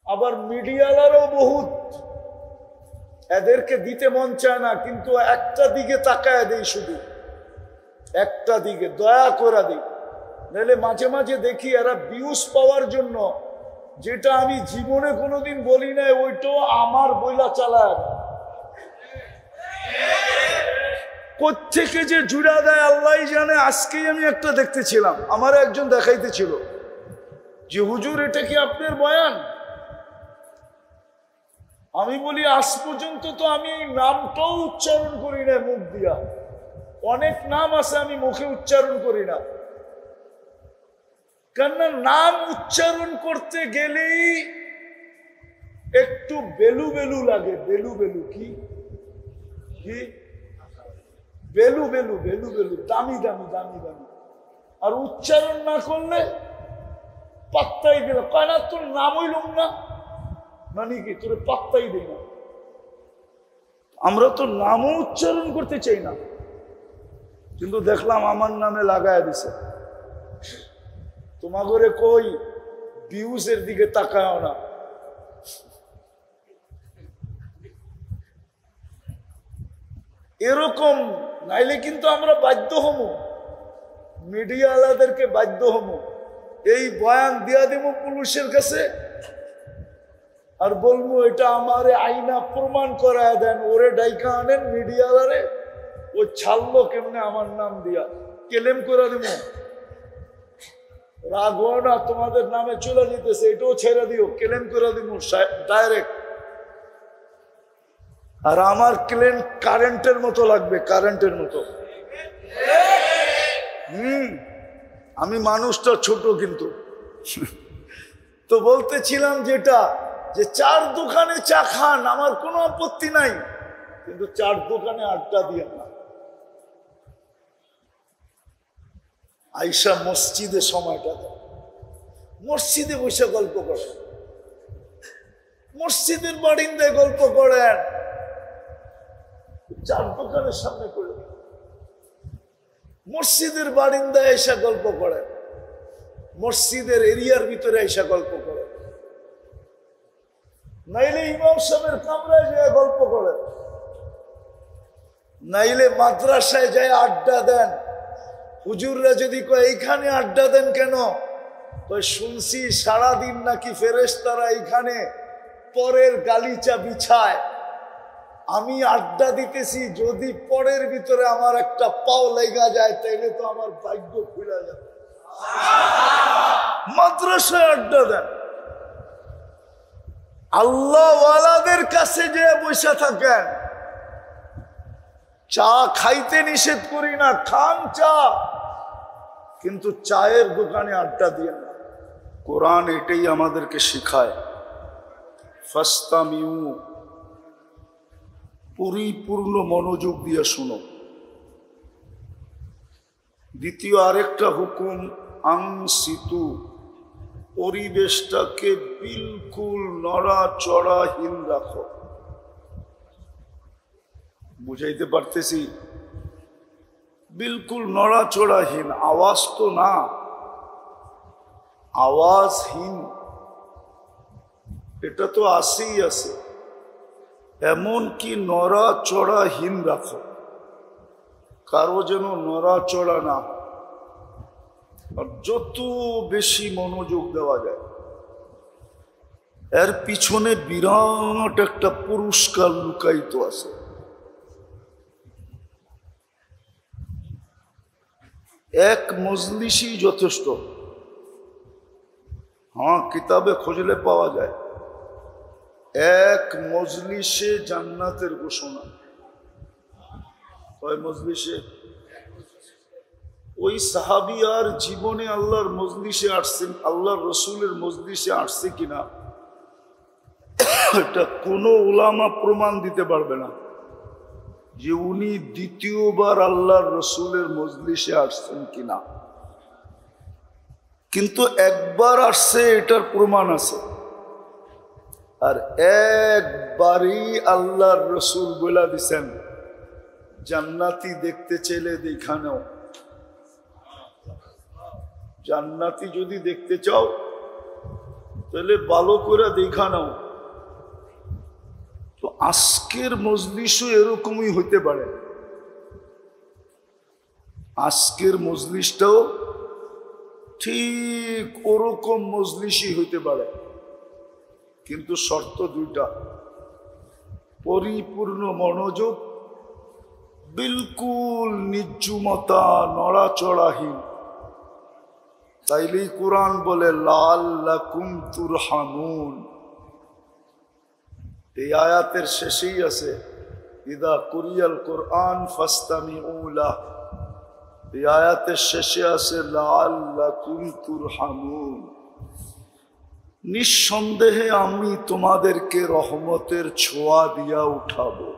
আবার মিডিয়ালারও বহুত, এদেরকে দিতে মন চায় না, কিন্তু একটা দিকে তাকায় দেই, শুধু একটা দিকে দয়া করে দিই। নাহলে মাঝে মাঝে দেখি এরা ভিউজ পাওয়ার জন্য যেটা আমি জীবনে কোনোদিন বলি নাই ওইটাও আমার বইলা চালায়। কোত্থেকে যে জুড়া দেয় আল্লাহ জানে। আজকেই আমি একটা দেখতেছিলাম, আমার একজন দেখাইতেছিল যে হুজুর এটা কি আপনার বয়ান? আমি বলি আজ পর্যন্ত তো আমি এই নামটাও উচ্চারণ করি না মুখ দিয়া। অনেক নাম আছে আমি মুখে উচ্চারণ করি না, কেননা নাম উচ্চারণ করতে গেলেই একটু বেলু বেলু লাগে। বেলু বেলু কি কি বেলু বেলু বেলু বেলু, দামি দামি দামি দামি। আর উচ্চারণ না করলে পাত্তাই দিল, কয় না তোর নাম হইলুম না, মানে কি তোর পাত্তাই দিল না। আমরা তো নামও উচ্চারণ করতে চাই না, কিন্তু দেখলাম আমার নামে লাগায় দিছে। তোমাগরে কই ভিউজের দিকে তাকায় না। এরকম নাইলে কিন্তু আমরা বাধ্য হমু, মিডিয়া আলাদেরকে বাধ্য হমু এই বয়ান দিয়া দিব পুলিশের কাছে, আর বলবো এটা আমারে আইনা প্রমাণ করায় দেন, ওরে ডাইকা আনেন মিডিয়া আলারে, ও ছাড়লো কেমনে আমার নাম দিয়া, কেলেম করে দিব। রাগ হয় না, তোমাদের নামে চলে যেতেছে, এটাও ছেড়ে দিও, ক্লেম করে দিব ডাইরেক্ট। আর আমার ক্লেম কারেন্টের মতো লাগবে, কারেন্টের মতো। আমি মানুষটা ছোট, কিন্তু তো বলতেছিলাম যেটা, যে চার দোকানে চা খান আমার কোনো আপত্তি নাই, কিন্তু চার দোকানে আড্ডা দিয়ে না। আইসা মসজিদে সময়টা দেয়, মসজিদে বসে গল্প করেন, মসজিদের বারিন্দায় গল্প করেন, চার দোকানের সামনে করে মসজিদের বারিন্দায় এসে গল্প করেন, মসজিদের এরিয়ার ভিতরে এসে গল্প করেন, নাইলে ইমাম সাহেবের কামরায় যায় গল্প করেন, নাইলে মাদ্রাসায় যায় আড্ডা দেন। হুজুররা যদি কয় এইখানে আড্ডা দেন কেন, শুনছি সারাদিন নাকি ফেরেশতারা এইখানে পরের গালিচা বিছায়, আমি আড্ডা দিতেছি, যদি পরের ভিতরে আমার একটা পাও লেগা যায় তাইলে তো আমার ভাগ্য খুলে যাবে। মাদ্রাসায় আড্ডা দেন, আল্লাহ ওয়ালাদের কাছে যে বসে থাকেন। চা খাইতে নিষেধ করি না, খান চা, কিন্তু চায়ের দোকানে আড্ডা দিয়ে না। কোরআন এটাই আমাদেরকে শিখায়, ফাস্তামিউ, পরিপূর্ণ মনোযোগ দিয়ে শুনো। দ্বিতীয় আরেকটা হুকুম, আনসিতু, পরিবেশটাকে বিলকুল নড়াচড়াহীন রাখো। বুঝাইতে পারতেছি? বিলকুল নড়াচড়াহীন, আওয়াজ তো না, আওয়াজহীন, এটা তো আসেই আছে, এমন কি নড়াচড়াহীন রাখো, কারো যেন নড়াচড়া না। আর যত বেশি মনোযোগ দেওয়া যায়, এর পিছনে বিরাট একটা পুরস্কার লুকায়িত আছে। এক মজলিসই যথেষ্ট। হ্যাঁ, কিতাবে খুঁজলে পাওয়া যায়, এক মজলিসে জান্নাতের ঘোষণা। কয় মজলিসে? ওই সাহাবী আর জীবনে আল্লাহর মজলিসে আসছেন, আল্লাহর রসুলের মজলিসে আসছে কিনা এটা কোনো উলামা প্রমাণ দিতে পারবে না যে উনি দ্বিতীয়বার আল্লাহর রসুলের মজলিসে আসছেন কিনা, কিন্তু একবার আসছে এটার প্রমাণ আছে। আর একবারই আল্লাহর রসুল বলে দিছেন, জান্নাতি দেখতে চাইলে দেখানেও, জান্নাতি যদি দেখতে চাও তাহলে ভালো করে দেখা নাও। তো আজকের মজলিসও এরকমই হইতে পারে, আজকের মজলিসটাও ঠিক ওরকম মজলিসই হইতে পারে, কিন্তু শর্ত দুইটা, পরিপূর্ণ মনোযোগ, বিলকুল নির্জুমতা, নড়াচড়াহীন। তাইলেই কোরআন বলে লাআল্লাকুম তুরহামুন। এই আয়াতের শেষেই আছে ইদা কুরিয়াল কোরআন ফাস্তামিউ লাহ। এই আয়াতের শেষে আছে লাআল্লাকুম তুরহামুন। নিঃসন্দেহে আমি তোমাদেরকে রহমতের ছোঁয়া দিয়া উঠাবো।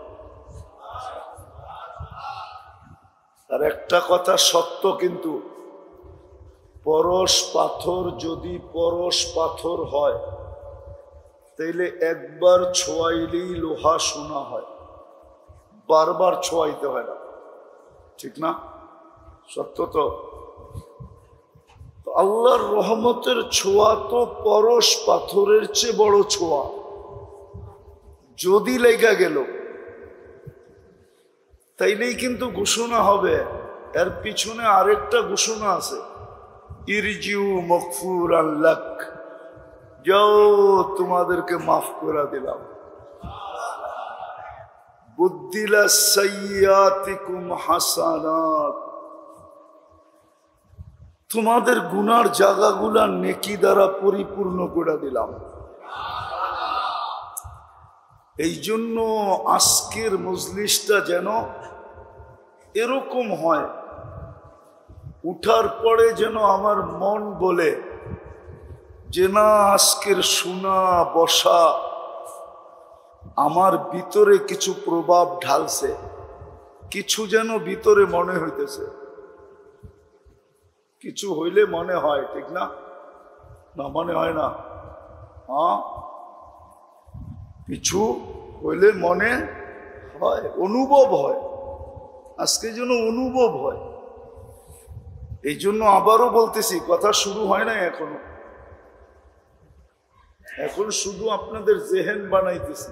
আর একটা কথা সত্য, কিন্তু পরশ পাথর যদি পরশ পাথর হয় তাইলে একবার ছোঁয়াইলেই লোহা সোনা হয়, বারবার ছোঁয়াইতে হয় না, ঠিক না? সত্য তো। আল্লাহর রহমতের ছোঁয়া তো পরশ পাথরের চেয়ে বড় ছোঁয়া। যদি লেগা গেল তাইলেই কিন্তু ঘোষণা হবে। এর পিছনে আরেকটা ঘোষণা আছে, ইরজিউ মাগফুরান লাক, যাও তোমাদেরকে মাফ করে দিলাম। বুদ্দিলা সাইয়্যাতিকুম হাসানাত, তোমাদের গুনার জায়গাগুলা নেকি দ্বারা পরিপূর্ণ করে দিলাম। এই জন্য আজকের মজলিসটা যেন এরকম হয়, উঠার পরে যেন আমার মন বলে যে না, আজকের শোনা বসা আমার ভিতরে কিছু প্রভাব ঢালছে, কিছু যেন ভিতরে মনে হইতেছে। কিছু হইলে মনে হয়, ঠিক না? না মনে হয় না? হ্যাঁ, কিছু হইলে মনে হয়, অনুভব হয়। আজকে যেন অনুভব হয়। এই জন্য আবারও বলতেছি, কথা শুরু হয় না এখনো, এখন শুধু আপনাদের জেহেন বানাইতেছি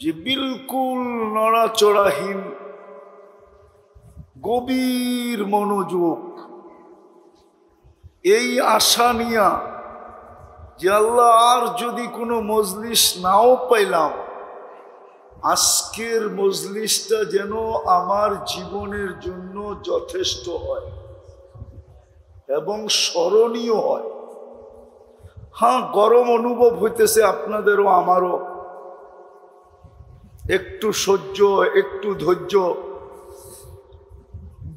যে বিলকুল নড়াচড়াহীন গভীর মনোযোগ, এই আশা নিয়া যে আল্লাহ আর যদি কোনো মজলিস নাও পাইলাম, আজকের মজলিসটা যেন আমার জীবনের জন্য যথেষ্ট হয় এবং স্মরণীয় হয়। হ্যাঁ, গরম অনুভব হইতেছে আপনাদেরও আমারও, একটু সহ্য, একটু ধৈর্য,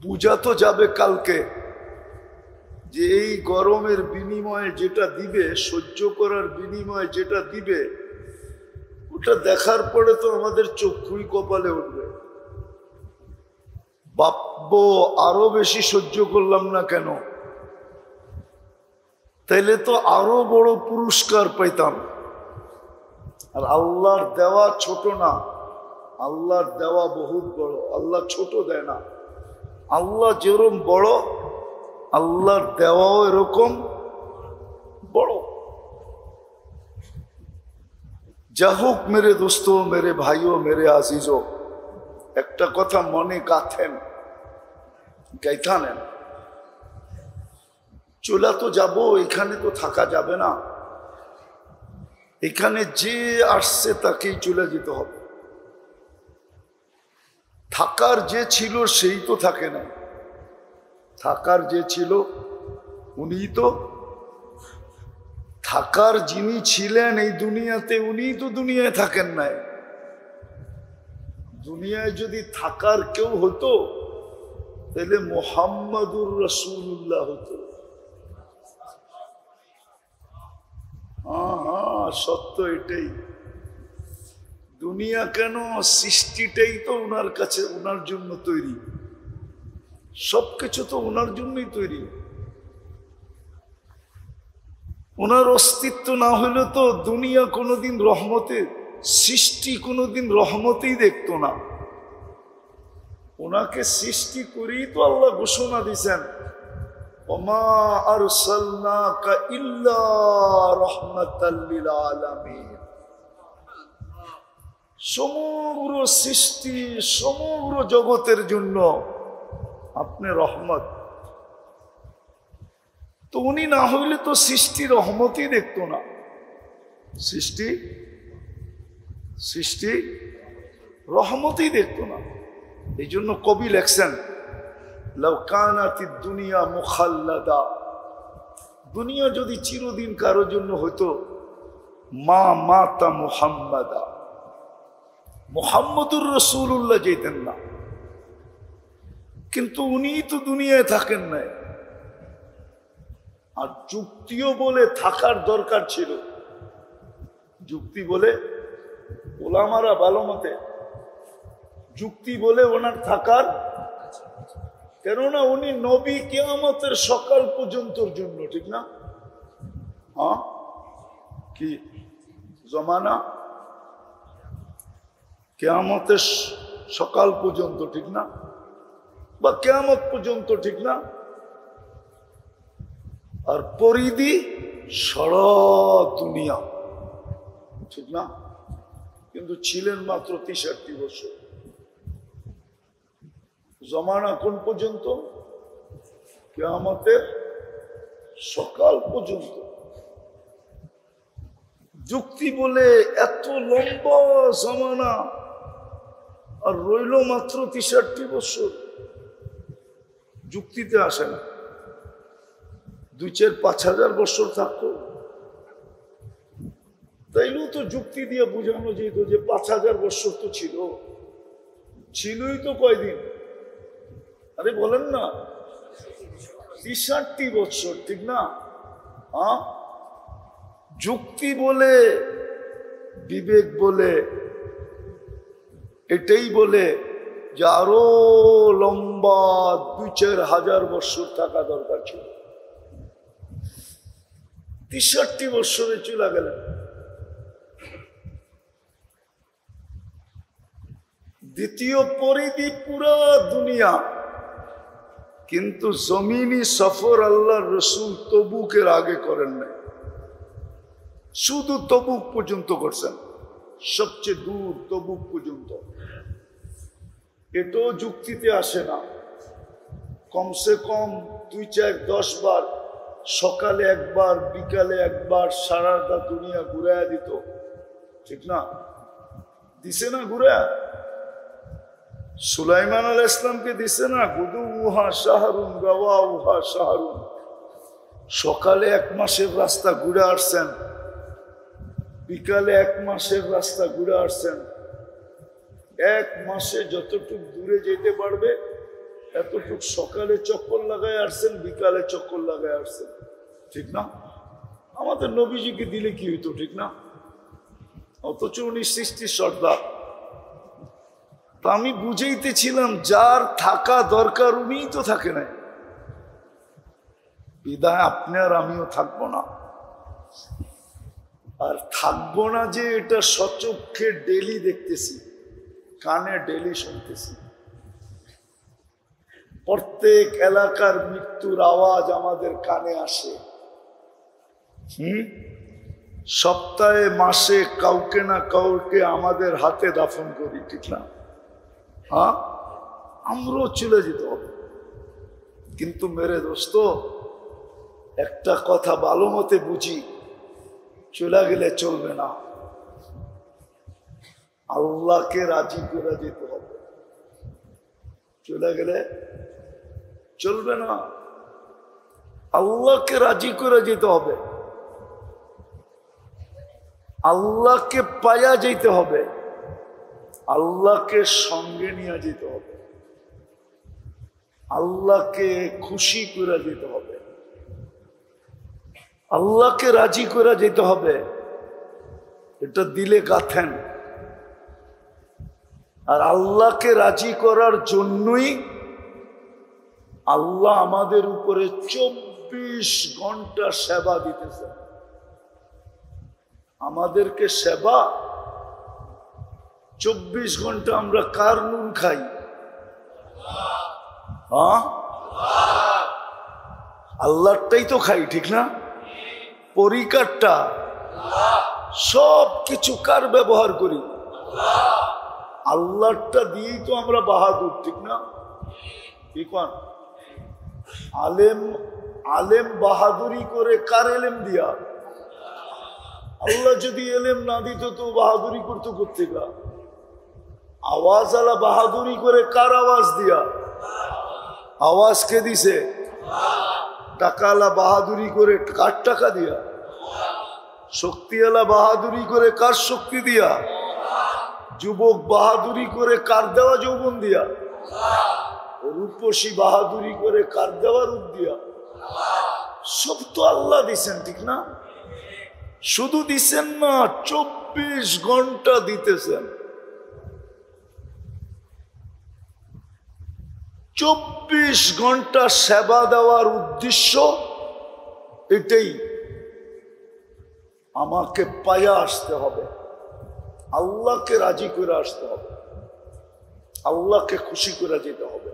বুঝা তো যাবে কালকে যে এই গরমের বিনিময়ে যেটা দিবে, সহ্য করার বিনিময়ে যেটা দিবে, ওটা দেখার পরে তো আমাদের চক্ষুই কপালে উঠবে। বাপ্পো, আরো বেশি সহ্য করলাম না কেন, তাইলে তো আরো বড় পুরস্কার পাইতাম। আর আল্লাহর দেওয়া ছোট না, আল্লাহর দেওয়া বহুত বড়। আল্লাহ ছোট দেয় না, আল্লাহ যেরকম বড়, আল্লাহর দেওয়াও এরকম বড়। যা হোক মেরে দোস্ত, মেরে ভাইও, মেরে আজিজো, একটা কথা মনে গাইথানেন, চলা তো যাব, এখানে তো থাকা যাবে না। এখানে যে আসছে তাকেই চলে যেতে হবে। থাকার যে ছিল সেই তো থাকে না, থাকার যে ছিল উনি তো, থাকার যিনি ছিলেন এই দুনিয়াতে উনি তো দুনিয়ায় থাকেন নাই। দুনিয়ায় যদি থাকার কেউ হতো তাহলে মুহাম্মাদুর রাসূলুল্লাহ হতো। হ্যাঁ, সত্য এটাই। দুনিয়া কেন, সৃষ্টিটাই তো ওনার কাছে, ওনার জন্য তৈরি, সবকিছু তো ওনার জন্যই তৈরি। ওনার অস্তিত্ব না হলে তো দুনিয়া কোনোদিন রহমতের সৃষ্টি, কোনোদিন রহমতেই দেখতো না। ওনাকে সৃষ্টি করেই তো আল্লাহ ঘোষণা দিয়েছেন ওমা আরসালনাকা ইল্লা রাহমাতাল লিল আলামিন। সমগ্র সৃষ্টি, সমগ্র জগতের জন্য আপনি রহমত। তো উনি না হইলে তো সৃষ্টি রহমতই দেখতো না। সৃষ্টি রহমতই দেখতো না। এই জন্য কবি লেখছেন, লাউ কানাতিদ দুনিয়া মুখাল্লাদা, দুনিয়া যদি চিরদিন কারোর জন্য হইতো, মা মাতা মুহাম্মাদা, মুহাম্মদুর রাসূলুল্লাহ যেতেন না। কিন্তু উনি তো দুনিয়ায় থাকেন নাই। আর যুক্তিও বলে থাকার দরকার ছিল, যুক্তি বলে ওলামারা ভালো মতে যুক্তি বলে ওনার থাকার, কেননা উনি নবী কিয়ামতের সকাল পর্যন্তর জন্য, ঠিক না? হ্যাঁ, কি জমানা কিয়ামতের সকাল পর্যন্ত, ঠিক না? বা কিয়ামত পর্যন্ত, ঠিক না? আর পরিধি সারা দুনিয়া, ঠিক না? কিন্তু ছিলেন মাত্র 63 বছর। জমানা কোন পর্যন্ত? কিয়ামতের সকাল পর্যন্ত। যুক্তি বলে এত লম্বা জমানা, আর রইল মাত্র 63 বছর। যুক্তিতে আসে না। 2-4-5 হাজার বছর থাকতো, তাইলেও তো যুক্তি দিয়ে বোঝানো যেত যে 5000 বছর তো ছিলই তো কয়দিন। আরে বলেন না, 63 বছর, ঠিক না? হ্যাঁ, যুক্তি বলে, বিবেক বলে, এটাই বলে যে আরো লম্বা 2-4 হাজার বছর থাকা দরকার ছিল। 63 বছরে চলে গেলেন। দ্বিতীয় পরিধি পুরা দুনিয়া, কিন্তু জমিনি সফর আল্লাহর রাসূল তবুকের আগে করেন নাই, শুধু তবুক পর্যন্ত করছেন, সবচেয়ে দূর তবুক পর্যন্ত। এটাও যুক্তিতে আসে না। কমসে কম 2-4-10 বার, সকালে একবার, বিকালে একবার সারাটা দুনিয়া ঘুরাইয়া দিত, ঠিক না? দিছে না ঘুরাইয়া? সুলাইমান আলাইহিস সালামকে দিছে না, গুদু উহা শাহরুন গাওয়া উহা শাহরুন। সকালে 1 মাসের রাস্তা ঘুরে আসছেন, বিকালে 1 মাসের রাস্তা ঘুরে আসছেন। 1 মাসে যতটুক দূরে যেতে পারবে এতটুক সকালে চক্কর লাগায় আসছেন, বিকালে চক্কর লাগায় আসছেন, ঠিক না? আমাদের নবীজিকে দিলে কি হইতো, ঠিক না? অথচ উনি সৃষ্টির সর্দার। তা আমি বুঝাইতেছিলাম, যার থাকা দরকার উনিই তো থাকে না। বিদায় আপনি আর আমিও থাকবো না। আর থাকবো না যে এটা সচক্ষে ডেলি দেখতেছি, কানে ডেলি শুনতেছি। প্রত্যেক এলাকার মৃত্যুর আওয়াজ আমাদের কানে আসে। সপ্তাহে মাসে কাউকে না কাউকে আমাদের হাতে দাফন করি, ঠিক না? হ্যাঁ, আমরাও চলে যেতে হবে। কিন্তু মেরে দোস্ত, একটা কথা ভালো মতে বুঝি, চলে গেলে চলবে না, আল্লাহকে রাজি করে যেতে হবে। চলে গেলে চলবে না, আল্লাহকে রাজি করে যেতে হবে, আল্লাহকে পায়া যেতে হবে, আল্লাহকে সঙ্গে নিয়ে যেতে হবে, আল্লাহকে খুশি করে যেতে হবে, আল্লাহকে রাজি করে যেতে হবে। এটা দিলে গাঁথেন। আর আল্লাহকে রাজি করার জন্যই আল্লাহ আমাদের উপরে 24 ঘন্টা সেবা দিতেছে। আমাদেরকে সেবা 24 ঘন্টা। আমরা কার নুন খাই? হ্যাঁ, আল্লাহটাই তো খাই, ঠিক না? পরিকারটা সব কিছু কার ব্যবহার করি? আল্লাহটা দিয়েই তো আমরা বাহাদুর, ঠিক না? কি কোন? আলেম আলেম বাহাদুরি করে কার এলেম দিয়া? আল্লাহ যদি এলেম না দিত তো বাহাদুরি করতো কোত্থেকে? আওয়াজ আলা বাহাদুরি করে কার আওয়াজ দিয়া? আওয়াজ কে দিছে? টাকালা বাহাদুরি করে কার টাকা দিয়া? শক্তিওয়ালা বাহাদুরি করে কার শক্তি দিয়া? যুবক বাহাদুরি করে কার দেওয়া যৌবন দিয়া? রূপসী বাহাদুরি করে কার দেওয়া রূপ দিয়া? সব তো আল্লাহ দিছেন, ঠিক না? শুধু দিছেন না, 24 ঘন্টা দিতেছেন। 24 ঘন্টা সেবা দেওয়ার উদ্দেশ্য এটাই, আমাকে পায়া আসতে হবে, আল্লাহকে রাজি করে আসতে হবে, আল্লাহকে খুশি করে যেতে হবে,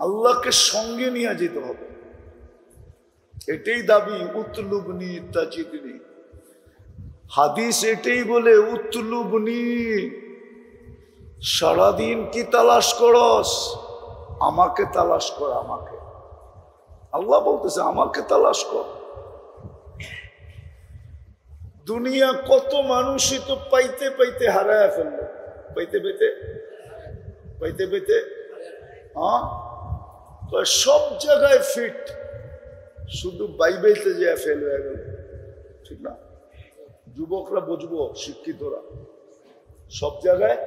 আল্লাহকে সঙ্গে নিয়ে যেতে হবে। এটাই দাবি উতলুবনি তাজিদনি। হাদিস এটাই বলে উতলুবনি, সারাদিন কি তালাশ করস? আমাকে তালাশ কর, আমাকে। আল্লাহ বলতেছে আমাকে তালাশ কর। দুনিয়া কত মানুষই তো পাইতে পাইতে হারায় ফেললো, পাইতে পাইতে পাইতে পাইতে হ্যাঁ, সব জায়গায় ফিট, শুধু বাইবেতে যে ফেল হয়ে গেল, ঠিক না? যুবকরা বুঝবো, শিক্ষিতরা, সব জায়গায়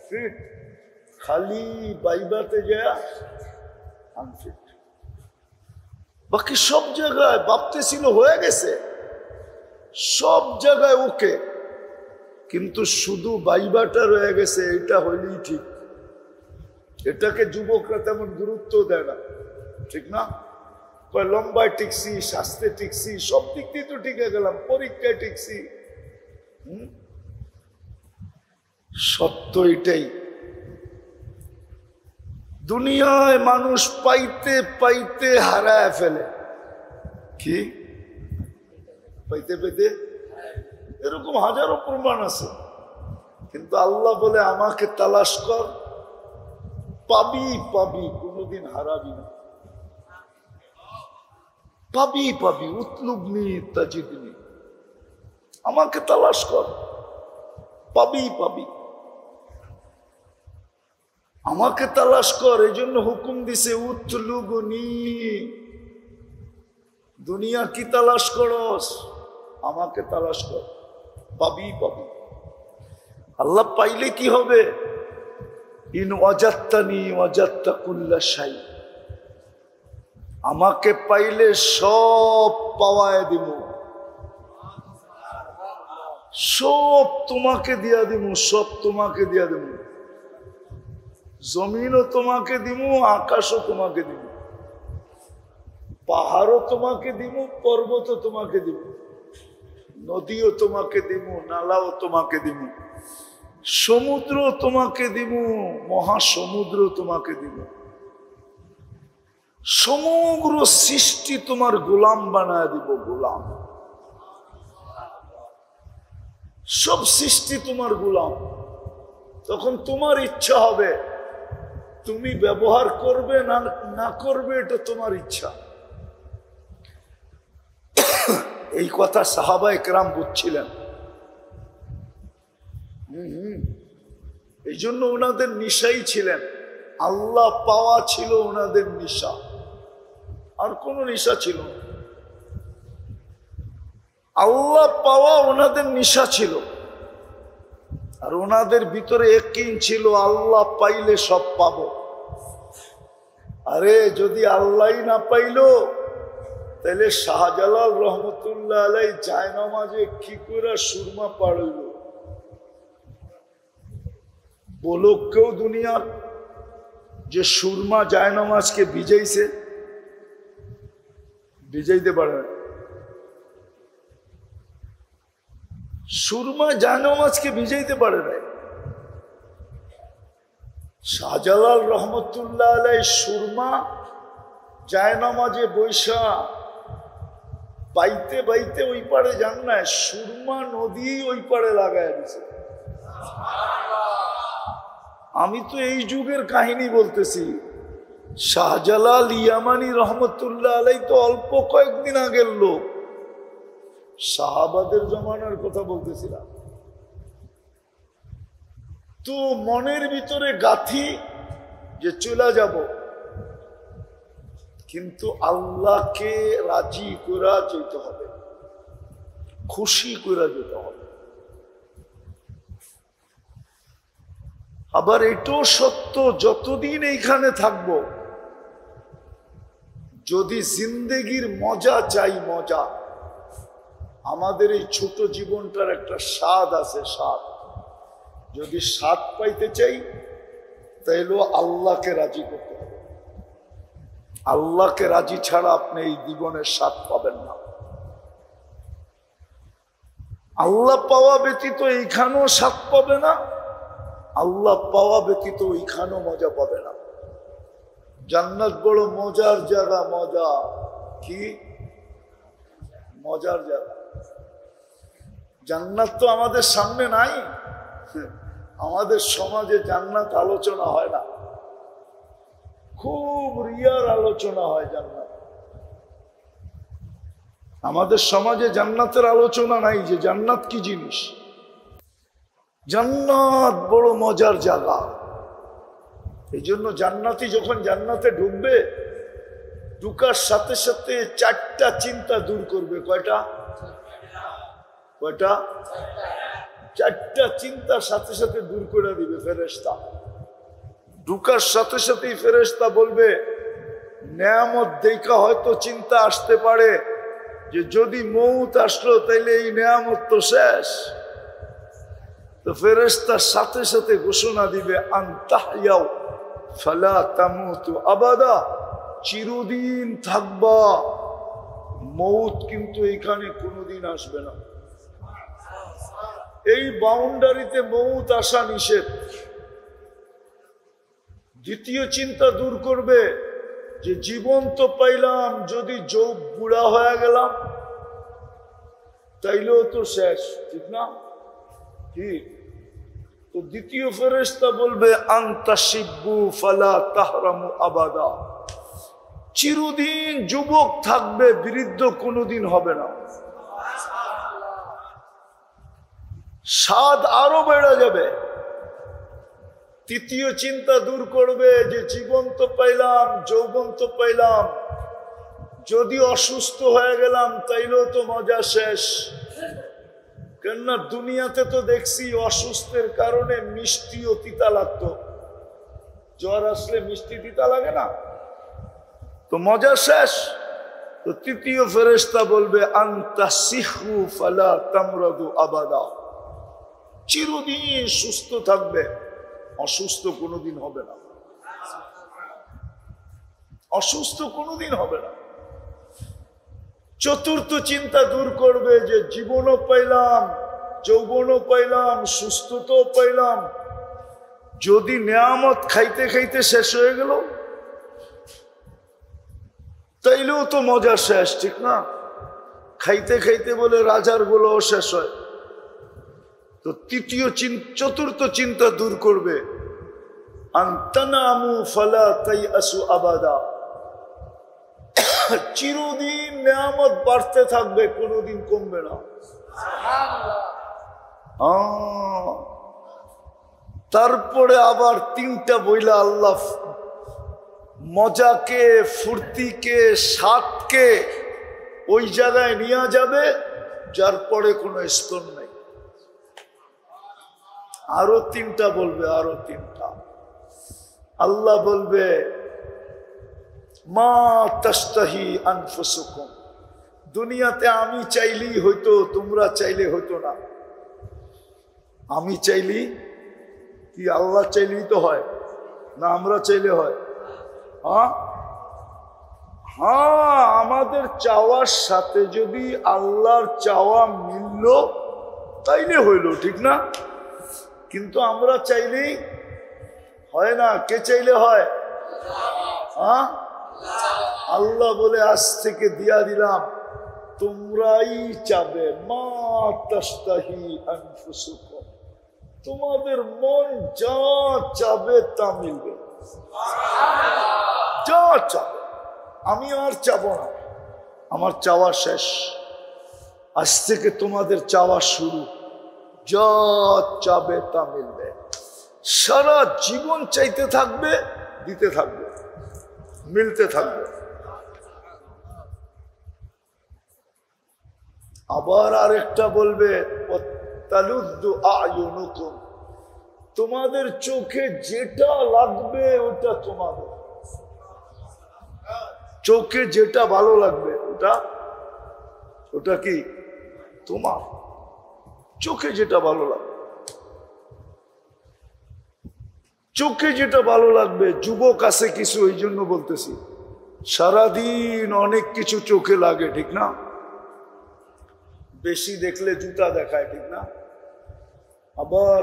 ফিট, খালি বাইবাতে যায় আনফিট। বাকি সব জায়গায় ভাবতেছিল হয়ে গেছে, সব জায়গায় ওকে, কিন্তু শুধু বাইবাটা রয়ে গেছে, এটা হইলেই ঠিক। এটাকে যুবকরা তেমন গুরুত্ব দেয় না, ঠিক না? লম্বায় টিকছি, স্বাস্থ্যে টিকছি, সব দিক দিয়ে তো টিকে গেলাম, পরীক্ষায় টিকছি। সত্য এটাই, দুনিয়ায় মানুষ পাইতে পাইতে হারায় ফেলে। কি পাইতে পাইতে? এরকম হাজারো প্রমাণ আছে, কিন্তু আল্লাহ বলে আমাকে তালাশ কর, পাবি পাবি, কোনোদিন হারাবি না, পাবি পাবি। উতলুবনি তাজিদনি, আমাকে তালাশ কর, পাবি পাবি, আমাকে তালাশ কর। এই জন্য হুকুম দিছে উতলুবনি। দুনিয়া কি তালাশ করস? আমাকে তালাশ কর, পাবি পাবি। আল্লাহ পাইলে কি হবে? ইন ওয়াজাত্তানি ওয়াজাত্তা কুল্লা শাই, আমাকে পাইলে সব পাওয়ায় দিব, সব তোমাকে দিয়া দিব, সব তোমাকে দিয়া দিব। জমিনও তোমাকে দিব, আকাশও তোমাকে দিব, পাহাড়ও তোমাকে দিব, পর্বতও তোমাকে দিব, নদীও তোমাকে দিব, নালাও তোমাকে দিব, সমুদ্র তোমাকে দিব, মহাসমুদ্র তোমাকে দিব। সমগ্র সৃষ্টি তোমার গোলাম বানায় দিব, গোলাম। সব সৃষ্টি তোমার গোলাম। তখন তোমার ইচ্ছা হবে, তুমি ব্যবহার করবে না করবে, এটা তোমার ইচ্ছা। এই কথা সাহাবায়ে কেরাম বুঝছিলেন। এই জন্য ওনাদের নিশাই ছিলেন, আল্লাহ পাওয়া ছিল ওনাদের নিশা, আর কোন নিশা ছিল না। আল্লাহ পাওয়া ওনাদের নিশা ছিল, আর ওনাদের ভিতরে ইয়াকিন ছিল আল্লাহ পাইলে সব পাবো। আরে যদি আল্লাহই না পাইলো, তাহলে শাহজালাল রহমতুল্লাহ আলাই জায়নামাজে কি করে সুরমা পাড়ল? বলো কেউ দুনিয়ার যে সুরমা জায়নামাজকে ভিজাইছে? ভিজাইতে পারে না। সুরমা জায়নামাজকে ভিজাইতে পারে না। শাহজালাল রহমতুল্লাহ আলাই সুরমা জায়নামাজে বৈশা বাইতে বাইতে ওই পারে যান না, সুরমা নদী ওই পারে লাগায় দিছে। আমি তো এই যুগের কাহিনী বলতেছি। শাহজালাল ইয়ামানি রহমতুল্লাহ আলাই তো অল্প কয়েকদিন আগের লোক, সাহাবাদের জমানার কথা বলতেছিলাম। তো মনের ভিতরে গাথি যে চলে যাব, কিন্তু আল্লাহকে রাজি করা যেতে হবে, খুশি করা যেতে হবে। আবার এটাও সত্য, যতদিন এইখানে থাকবো, যদি জিন্দেগির মজা চাই, মজা, আমাদের এই ছোট জীবনটার একটা স্বাদ আছে, স্বাদ। যদি স্বাদ পাইতে চাই তাইলে আল্লাহকে রাজি করতে হবে। আল্লাহকে রাজি ছাড়া আপনি এই জীবনের স্বাদ পাবেন না। আল্লাহ পাওয়া ব্যতীত এইখানেও স্বাদ পাবে না, আল্লাহ পাওয়া ব্যতীত ওইখানেও মজা পাবে না। জান্নাত বড় মজার জায়গা। মজা কি? মজার জায়গা। জান্নাত তো আমাদের সামনে নাই। আমাদের সমাজে জান্নাত আলোচনা হয় না, খুব রিয়ার আলোচনা হয় জান্নাত। আমাদের সমাজে জান্নাতের আলোচনা নাই, যে জান্নাত কি জিনিস। জান্নাত বড় মজার জায়গা। এই জন্য জান্নাতি যখন জান্নাতে ঢুকবে, ঢুকার সাথে সাথে চারটা চিন্তা দূর করবে। কয়টা? কয়টা? চারটা চিন্তার সাথে সাথে দূর করে দিবে ফেরেশতা। ঢুকার সাথে সাথেই ফেরেশতা বলবে, নেয়ামত দেখা হয়তো চিন্তা আসতে পারে যে যদি মউত আসলো তাইলে এই নেয়ামত তো শেষ। তো ফেরেশতার সাথে সাথে ঘোষণা দিবে, আনতাহইয়াও ফালা তামুতু আবাদা, চিরদিন থাকবা, মউত কিন্তু এখানে কোনোদিন আসবে না। এই বাউন্ডারিতে মউত আসা নিষেধ। দ্বিতীয় চিন্তা দূর করবে যে জীবন তো পাইলাম, যদি বুড়া হয়ে গেলাম তাইলেও তো শেষ, ঠিক না? কি? তো দ্বিতীয় ফেরেশতা বলবে, আনতা শিব্বু ফালা তাহরামু আবাদা, চিরদিন যুবক থাকবে, বৃদ্ধ কোনোদিন হবে না। স্বাদ আরো বেড়ে যাবে। তৃতীয় চিন্তা দূর করবে যে জীবন তো পাইলাম, যৌবন তো পাইলাম, যদি অসুস্থ হয়ে গেলাম তাইলেও তো মজা শেষ। কেননা দুনিয়াতে তো দেখছি অসুস্থের কারণে মিষ্টি ও তিতা লাগতো। জ্বর আসলে মিষ্টি তিতা লাগে না, তো মজা শেষ। তো তৃতীয় ফেরেশতা বলবে, আনতা সিহু ফালা তামরাদু আবাদা, চিরদিন সুস্থ থাকবে, অসুস্থ কোনোদিন হবে না, অসুস্থ কোনোদিন হবে না। চতুর্থ চিন্তা দূর করবে যে জীবনও পাইলাম, যৌবনও পাইলাম, সুস্থতাও পাইলাম, যদি নেয়ামত খাইতে খাইতে শেষ হয়ে গেল তাইলেও তো মজা শেষ, ঠিক না? খাইতে খাইতে বলে রাজার গুলোও শেষ হয়। তো চতুর্থ চিন্তা দূর করবে, আনতানামু ফালা তাইআসু আবাদা, চিরদিন নেয়ামত বাড়তে থাকবে, কোনোদিন কমবে না। তারপরে আবার তিনটা বইলা আল্লাহ মজাকে, ফুর্তিকে, স্বাদকে ওই জায়গায় নিয়ে যাবে যার পরে কোনো স্তর নেই। আরো তিনটা বলবে, আরো তিনটা। আল্লাহ বলবে, মা তাস্তাহি আনফুসুকুম, দুনিয়াতে আমি চাইলেই হইতো, তোমরা চাইলে হইতো না। আমি চাইলেই কি? আল্লাহ চাইলেই তো হয় না, আমরা চাইলে হয়? হ্যাঁ, আমাদের চাওয়ার সাথে যদি আল্লাহর চাওয়া মিলল তাইলে হইল, ঠিক না? কিন্তু আমরা চাইলেই হয় না। কে চাইলে হয়? হ্যাঁ, আল্লাহ বলে আজ থেকে দিয়া দিলাম তোমরাই চাবে, মা তাশতাহি আনফুসুকুম, তোমাদের মন যা চাবে তা মিলবে, যা চাবে। আমি আর চাবো না, আমার চাওয়া শেষ। আজ থেকে তোমাদের চাওয়া শুরু, যা চাবে তা মিলবে। সারা জীবন চাইতে থাকবে, দিতে থাকবে, মিলতে থাকবে। আবার আরেকটা বলবে, তালুদ্দু আয়ুনুকুম, তোমাদের চোখে যেটা লাগবে ওটা তোমাদের, চোখে যেটা ভালো লাগবে ওটা, ওটা কি তোমার, চোখে যেটা ভালো লাগবে, চোখে যেটা ভালো লাগবে। যুবক আছে কিছু, এই জন্য বলতেছি, সারাদিন অনেক কিছু চোখে লাগে, ঠিক না? বেশি দেখলে জুতা দেখায়, ঠিক না? আবার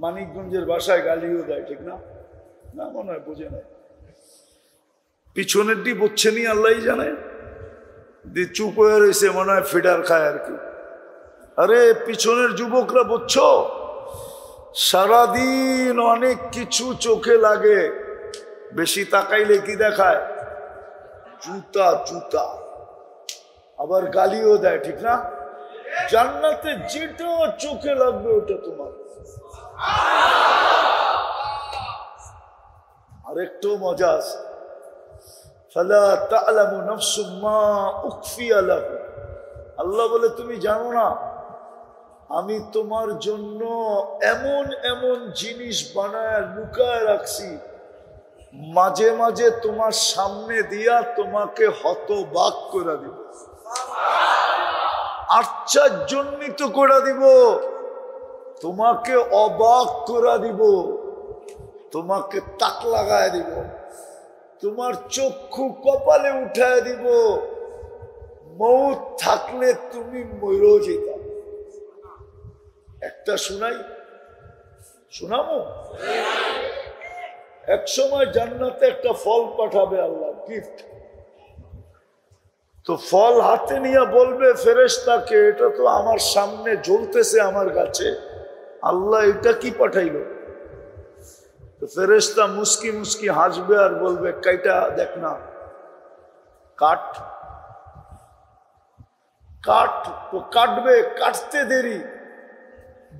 মানিকগঞ্জের বাসায় গালিও দেয়, ঠিক না? না মনে হয় বোঝে না, পিছনের ডি বুঝছেনি আল্লাহ জানে, চুপ হয়ে রয়েছে, মনে হয় ফিডার খায় আর কি। আরে পিছনের যুবকরা বুঝছো, সারাদিন অনেক কিছু চোখে লাগে, বেশি তাকাইলে কি দেখায়? জুতা, জুতা। আবার গালিও দেয়, ঠিক না? জান্নাতে যেটা চোখে লাগবে ওটা তোমার। আরেকটু মজা আছে, ফালা তা'লামু নাফসুম মা উখফিয়া লাহুম, আল্লাহ বলে তুমি জানো না আমি তোমার জন্য এমন এমন জিনিস বানায় লুকায় রাখছি, মাঝে মাঝে তোমার সামনে দিয়া তোমাকে হতবাক করে দিব, আশ্চর্যান্বিত করে দিব, তোমাকে অবাক করে দিব, তোমাকে তাক লাগায় দিব, তোমার চক্ষু কপালে উঠায় দিব, মৌত থাকলে তুমি মরেও যেতা। একটা শুনাই, শোনাবো? এক সময় জান্নাতে একটা ফল পাঠাবে আল্লাহ, গিফট। তো ফল হাতে নিয়ে বলবে ফেরেশতাকে, এটা তো আমার সামনে জ্বলতেছে আমার কাছে, আল্লাহ এটা কি পাঠাইলো? তো ফেরেশতা মুস্কি মুস্কি হাসবে আর বলবে, কাইটা দেখ না, কাট কাট। তো কাটবে, কাটতে দেরি,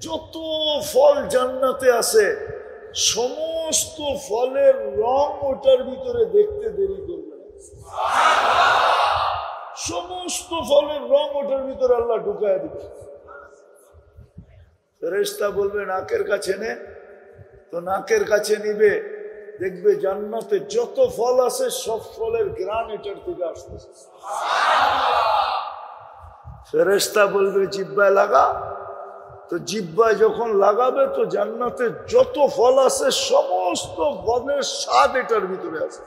যত ফল জান্নাতে আছে সমস্ত ফলের রং ওটার ভিতরে দেখতে দেরি করবে, সমস্ত ফলের রং ওটার ভিতরে আল্লাহ ঢুকায় দিবে। ফেরেশতা বলবে নাকের কাছে নে, তো নাকের কাছে নিবে, দেখবে জান্নাতে যত ফল আছে সব ফলের ঘ্রাণ এটার থেকে আসতেছে। ফেরেশতা বলবে জিহ্বায় লাগা, তো জিহ্বায় যখন লাগাবে তো জান্নাতে যত ফল আছে সমস্ত ফলের স্বাদ এটার ভিতরে আছে।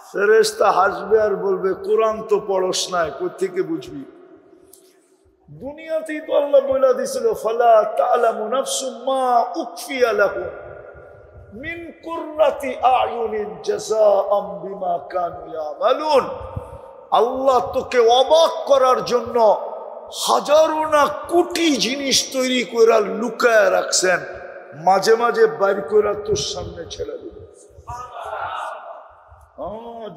ফেরেশতা হাসবে আর বলবে, কোরআন তো পড়স নাই, কই থেকে বুঝবি? দুনিয়াতেই তো আল্লাহ বলে দিয়েছিল, ফালা তা'লামু নাফসুম মা উখফিয়া লাহুম মিন কুররাতি আয়ুনিন জাযাআম বিমা কানু ইয়ামালুন। আল্লাহ তোকে অবাক করার জন্য হাজারো না কোটি জিনিস তৈরি করে লুকায় রাখছেন, মাঝে মাঝে বাইর করে তোর সামনে ছেড়ে দিবে।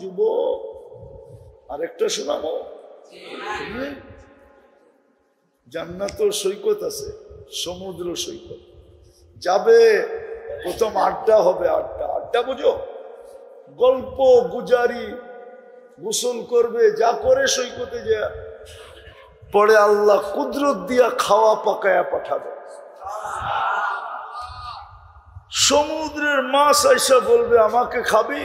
যুবক আরেকটা শোনাবো, জান্নাতের সৈকত আছে, সমুদ্র সৈকত যাবে, প্রথম আড্ডা হবে, আড্ডা, আড্ডা বুঝো, গল্প গুজারি, গোসল করবে, যা করে সৈকতে যা, পরে আল্লাহ কুদরত দিয়া খাওয়া পাকায়া পাঠাবে। সমুদ্রের মাছ আইসা বলবে আমাকে খাবি?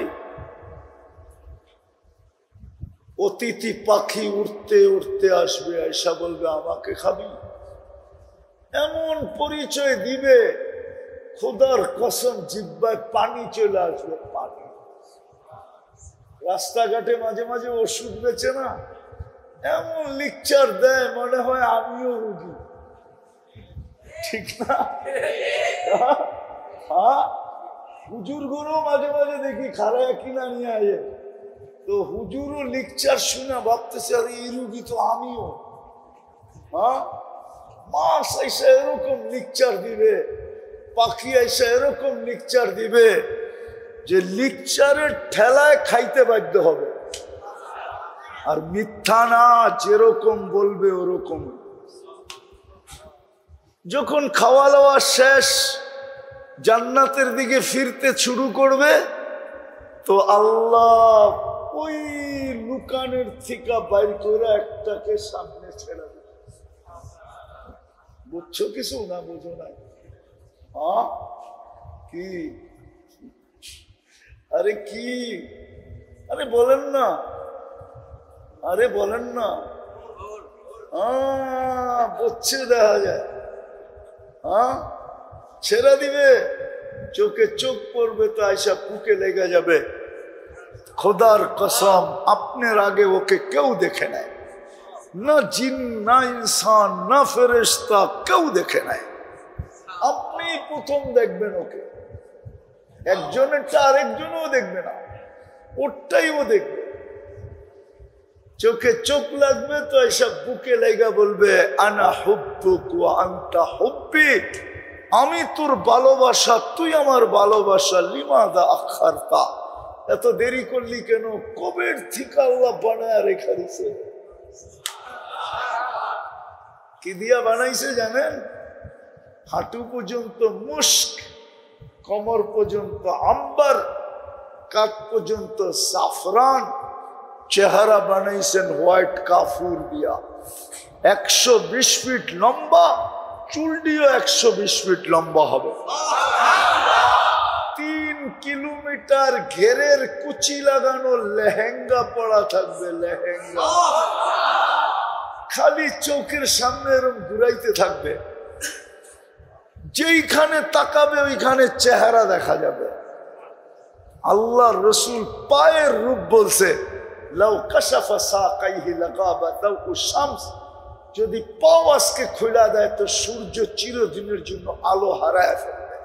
অতিথি পাখি উড়তে উড়তে আসবে, আইসা বলবে আমাকে খাবি? এমন পরিচয় দিবে, খোদার কসম জিহ্বায় পানি চলে আসবে, পানি। রাস্তাঘাটে মাঝে মাঝে ওষুধ বেচে না, এমন লিকচার দেয় মনে হয় আমিও রুগী, ঠিক না? হুজুর গুলো মাঝে মাঝে দেখি খারায় কিনা নিয়ে আয়ে, তো হুজুরও লেকচার শুনে ভাবতেছে আরে এই রুগী তো আমিও। হ্যাঁ, মাছ এসে এরকম লেকচার দিবে, পাখি এসে এরকম লেকচার দিবে যে লেকচারের ঠেলায় খাইতে বাধ্য হবে। আর মিথ্যা না, যেরকম বলবে ওরকম। যখন খাওয়া দাওয়া শেষ, জান্নাতের দিকে ফিরতে শুরু করবে, তো আল্লাহ ওই লুকানের থেকে বাইর করে একটাকে সামনে ছেড়ে দেবে। বুঝছো কিছু না? বুঝো না? হ্যাঁ, কি? আরে কি? আরে বলেন না, আরে বলেন না। হ্যাঁ, বুঝছে, দেখা যায়। হ্যাঁ, ছেড়ে দিবে, চোখে চোখ পড়বে তো আয়সা বুকে লেগে যাবে। খোদার কসম, আপনার আগে ওকে কেউ দেখে নাই, না জিন, না ইনসান, না ফেরেশতা, কেউ দেখে নাই। আপনি প্রথম দেখবেন ওকে। একজনেরটা আরেকজনও দেখবে না, ওরটাই ও দেখবে। চোখে চোখ লাগবে তো এসব বুকে লেগা বলবে আনা হুব্বুক ওয়া আনতা হুব্বি, আমি তোর ভালোবাসা, তুই আমার ভালোবাসা। লিমাদা আখারতা, এত দেরি করলি কেন? কবের থেকে আল্লাহ বানায় রেখা দিছে। কি দিয়া বানাইছে জানেন? হাঁটু পর্যন্ত মুস্ক, কোমর পর্যন্ত আম্বার, কাঠ পর্যন্ত জাফরান, চেহারা বানাইছেন হোয়াইট কাফুর দিয়া। 120 ফিট লম্বা, চুল দিয়েও 120 ফিট লম্বা হবে। 3 কিলোমিটার ঘেরের কুচি লাগানো লেহেঙ্গা পড়া থাকবে, লেহেঙ্গা। খালি চোখের সামনে এরকম ঘুরাইতে থাকবে, যেইখানে তাকাবে ওইখানে চেহারা দেখা যাবে। আল্লাহ রসুল পায়ের রূপ বলছে, লাউ কাশাফা সাকাইহি লাগাবা দাউ শামস, যদি পাও আজকে খুলে দেয় তো সূর্য চিরদিনের জন্য আলো হারায় ফেলবে।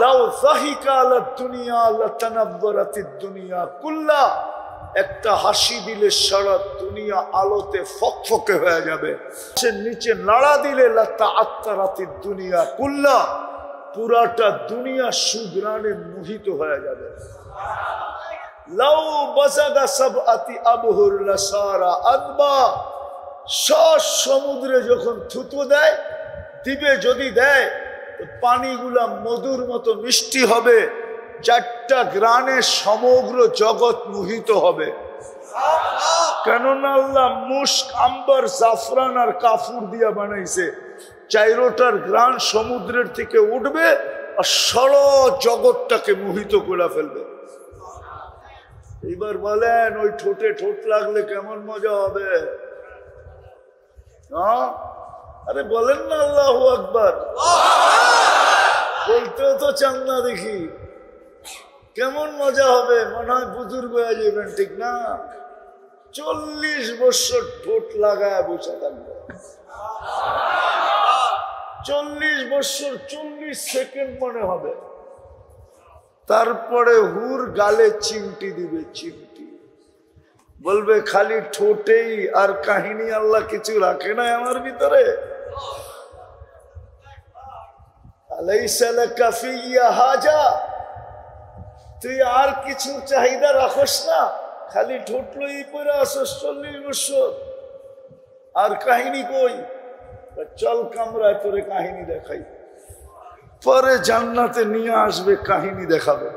লাউ যাহিকা আলা দুনিয়া লাতানাব্বারাতিদ দুনিয়া কুল্লা, একটা হাসি দিলে সারা দুনিয়া আলোতে ফকফকে হয়ে যাবে। সে নিচে নাড়া দিলে লাতাআত্তারাতিদ দুনিয়া কুল্লা, পুরাটা দুনিয়া সুগ্রানে মোহিত হয়ে যাবে। লাউ বাসাগা সাবআতি আবহুর লাসারা আদবা, সমুদ্রে যখন থুতু দেয়, দ্বীপে যদি দেয় তো পানিগুলা মধুর মতো মিষ্টি হবে। 4টা গ্রানে সমগ্র জগৎ মোহিত হবে। কেননা আল্লাহ মুস্ক, আম্বার, জাফরান আর কাফুর দিয়া বানাইছে। 4টার গ্রান সমুদ্রের থেকে উঠবে আর সারা জগৎটাকে মোহিত করে ফেলবে। এবার বলেন, ওই ঠোঁটে ঠোঁট লাগলে কেমন মজা হবে? আরে বলেন না আল্লাহু আকবার। বলতেও তো চান না, দেখি কেমন মজা হবে। মনে হয় বুজুর্গ হয়ে যাবেন, ঠিক না? 40 বছর ঠোঁট লাগায় বসে থাকবে। 40 বছর 40 সেকেন্ড মনে হবে। তারপরে হুর গালে চিমটি দিবে, চিমটি। বলবে খালি ঠোঁটেই, আর কাহিনী আল্লাহ কিছু রাখে না আমার ভিতরে। আলাইসা লাকা ফিয়া হাজা, তুই আর কিছু চাহিদা রাখস না? খালি ঠোঁট লই পরে আসস 40 বছর, আর কাহিনী কই? চল কামরায় তোরে কাহিনী দেখাই। পরে জান্নাতে নিয়ে আসবে, কাহিনী দেখাবে।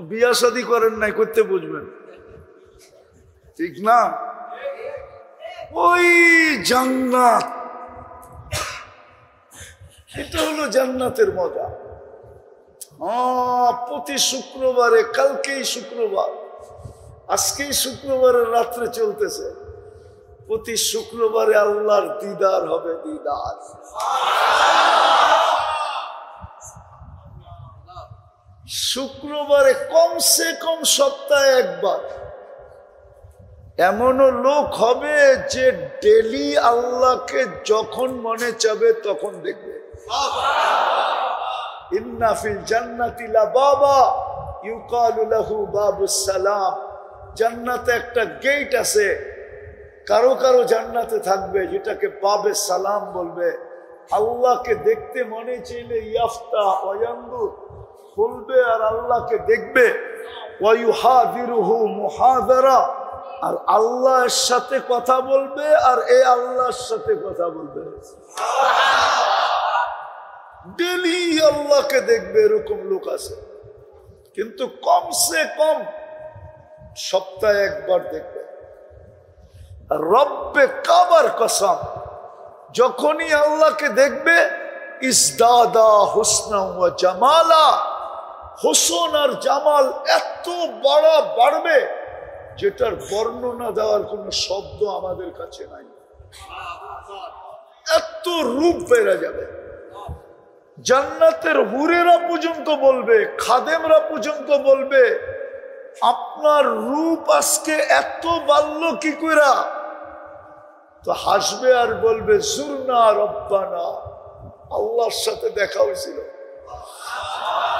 বিয়া শাদী করেন নাই, করতে বুঝবেন, ঠিক না? ওই জান্নাত, এটা হলো জান্নাতের মজা। প্রতি শুক্রবারে, কালকেই শুক্রবার, আজকেই শুক্রবারের রাত্রে চলতেছে, প্রতি শুক্রবারে আল্লাহর দিদার হবে, দিদার। শুক্রবারে কমসে কম সপ্তাহে একবার এমনও লোক হবে যে ডেলি আল্লাহকে যখন মনে চাবে তখন দেখবে। ইন্না ফিল জান্নাতি লাবাবা ইউকালু লাহু বাবুস সালাম, জান্নাতে একটা গেট আছে, কারো কারো জান্নাতে থাকবে যেটাকে বাবে সালাম বলবে। আল্লাহকে দেখতে মনে চাইলে ইয়াফতা ওয়ায়ানদুর খুলবে আর আল্লাহকে দেখবে। ওয়ায়ুহাদিরুহু মুহাদারা, আর আল্লাহর সাথে কথা বলবে আর এ আল্লাহর সাথে কথা বলবে। ডেলি আল্লাহকে দেখবে এরকম লোক আছে, কিন্তু কমসে কম সপ্তাহে একবার দেখবে। রব্বে কাবার কসম, যখনই আল্লাহকে দেখবে ইসদাদা হুসনা ওয়া জামালা, হোসন আর জামাল এত বড় বাড়বে যেটার বর্ণনা দেওয়ার কোন শব্দ আমাদের কাছে নাই। এত রূপ বেড়ে যাবে, জান্নাতের হুরেরা পর্যন্ত বলবে, খাদেমরা পর্যন্ত বলবে, আপনার রূপ আজকে এত বাড়লো কি কইরা? তো হাসবে আর বলবে জুরনা রব্বানা, আল্লাহর সাথে দেখা হয়েছিল।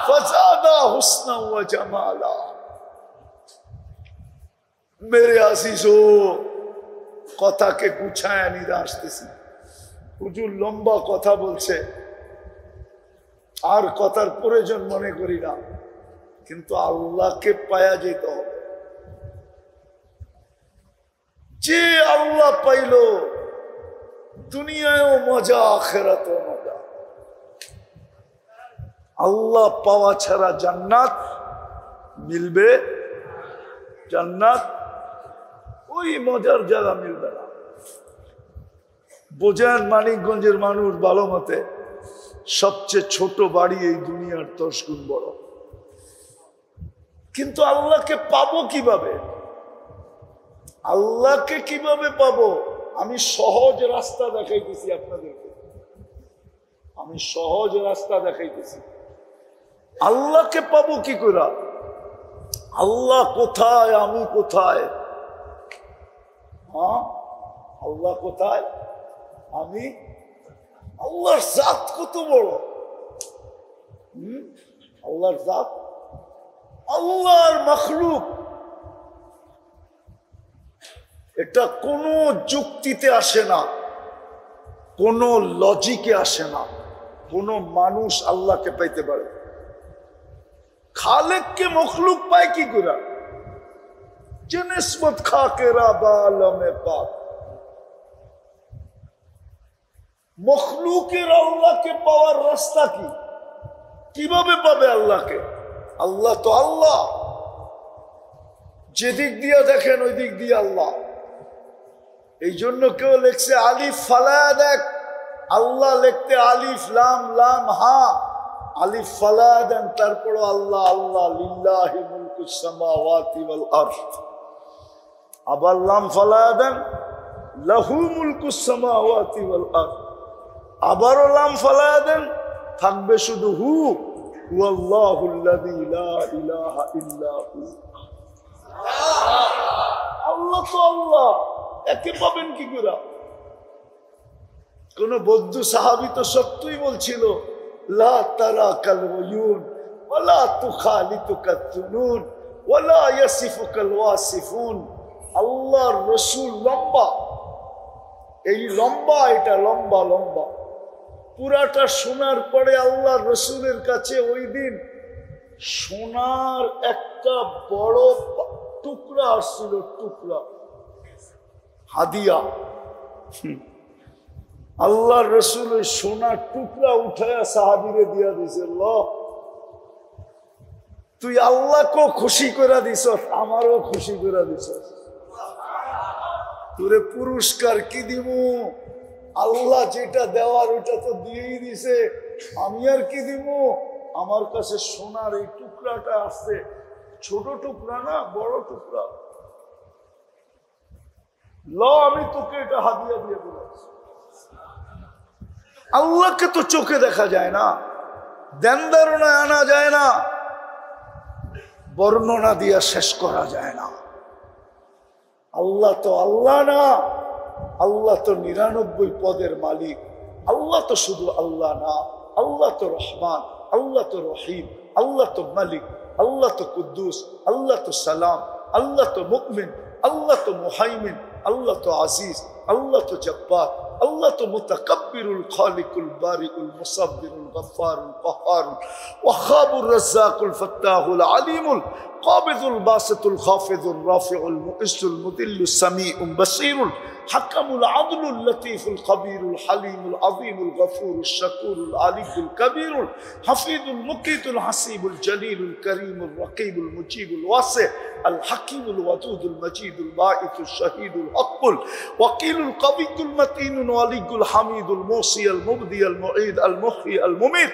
ফাজাদা হুসনা ওয়া জামালা। মেরে আজিজো, কথাকে গুছায় নিয়ে আসতেছি। হুজুর লম্বা কথা বলছে, আর কথার প্রয়োজন মনে করি না, কিন্তু আল্লাহকে পায়া যেতে হবে। যে আল্লাহ পাইল দুনিয়ায়ও মজা, আখিরাতেও মজা। আল্লাহ পাওয়া ছাড়া জান্নাত মিলবে? জান্নাত ওই মজার জায়গা মিলবে না। বোঝেন, মানিকগঞ্জের মানুষ ভালো মতে, সবচেয়ে ছোট বাড়ি এই দুনিয়ার 10 গুণ বড়। কিন্তু আল্লাহকে পাবো কিভাবে? আল্লাহকে কিভাবে পাবো? আমি সহজ রাস্তা দেখাইতেছি আপনাদেরকে, আমি সহজ রাস্তা দেখাইতেছি। আল্লাহকে পাবো কি করে? আল্লাহ কোথায়, আমি কোথায়? হ্যাঁ, আল্লাহ কোথায়, আমি? আল্লাহর জাত কত বড়! আল্লাহর জাত, আল্লাহর মখলুক, এটা কোনো যুক্তিতে আসে না, কোনো লজিকে আসে না। কোনো মানুষ আল্লাহকে পাইতে পারে? খালেককে মখলুক পায় কি করে? যে নিসবত খাকেরা বা আলমে পাক। মখলুকের আল্লাহকে পাওয়ার রাস্তা কি? কিভাবে পাবে আল্লাহকে? আল্লাহ তো আল্লাহ, যেদিক দিয়ে দেখেন ওই দিক দিয়ে আল্লাহ। এই জন্য কেউ লিখছে আলিফ ফালায়া দেখ, আল্লাহ লিখতে আলিফ লাম লাম হা, আলিফ ফালায়া দেন, তারপর আল্লাহ আল্লাহ, লিল্লাহি মুলকুস সামাওয়াতি ওয়াল আরদ। আবার লাম ফালায়া দেন, লাহু মুলকুস সামাওয়াতি ওয়াল আরদ। আবারও লাম ফালায়া দেন, থাকবে শুধু হু, হুয়াল্লাহুল্লাযী লা ইলাহা ইল্লা হু। আল্লাহ তো আল্লাহ, একে পাবেন কি করে? কোন বৌদ্ধ সাহাবী তো সত্যই বলছিল, লা তারাকাল উয়ুন ওয়ালা তুখালিতুকাত তুনুন ওয়ালা ইয়াসিফুকাল ওয়াসিফুন। আল্লাহর রাসূল লম্বা, এই লম্বা, এটা লম্বা লম্বা, পুরাটা শোনার পরে আল্লাহর রাসূলের কাছে ওই দিন সোনার একটা বড় টুকরা আসছিল, টুকরা হাদিয়া। আল্লাহর রাসূল ওই সোনার টুকরা উঠায়া সাহাবীরে দিয়া দিছে। তুই আল্লাহকেও খুশি করে দিস, আমারও খুশি করে দিস। তোরে পুরস্কার কি দিব? আল্লাহ যেটা দেওয়ার ওটা তো দিয়েই দিছে, আমি আর কি দিব? আমার কাছে সোনার এই টুকরাটা আসছে, ছোট টুকরা না, বড় টুকরা। আমি তোকে এটা হাদিয়া দিয়ে দিলাম। আল্লাহকে তো চোখে দেখা যায় না, ধ্যান ধারণায় আনা যায় না, বর্ণনা দিয়া শেষ করা যায় না। আল্লাহ তো আল্লাহ না, আল্লাহ তো 99 পদের মালিক। আল্লাহ তো শুধু আল্লাহ না, আল্লাহ তো রহমান, আল্লাহ তো রহিম, আল্লাহ তো মালিক, আল্লাহ তো কুদ্দুস, আল্লাহ তো সালাম, আল্লাহ তো মুমিন, আল্লাহ তো মুহাইমিন, আল্লাহ তো আজিজ, আল্লাহ তো জব্বার, আল্লাহ তো মুতাকাব্বিরুল খালিকুল বারিকুল মুসাব্বিরুল গফফারুল কহ্হারুল ওয়াহাবুর রাজ্জাকুল ফাত্তাহুল আলিমুল কাবিদুল বাসিতুল খাফিদুর রাফিউল মুইজ্জুল মুদিল্লুস সামিউল বাসীরুল হাকামুল আদলুল লতীফুল খবীরুল হালিমুল আযীমুল গফুরুশ শাকুরুল আলিকুল কবীরুল হাফিজুল মুকিতুল হাসিবুল জলিলুল করিমুল রকিবুল মুজিবুল ওয়াসি আল হাকিমুল ওয়াদুদুল মজিদুল বাঈসুশ শাহীদুল হক্কুল ওয়াকিলুল কবিয়ুল মতিনুল ওয়ালিয়ুল হামিদুল মুসিয়াল মুবদিয়াল মুঈদ আল মুহয়ি আল মুমীত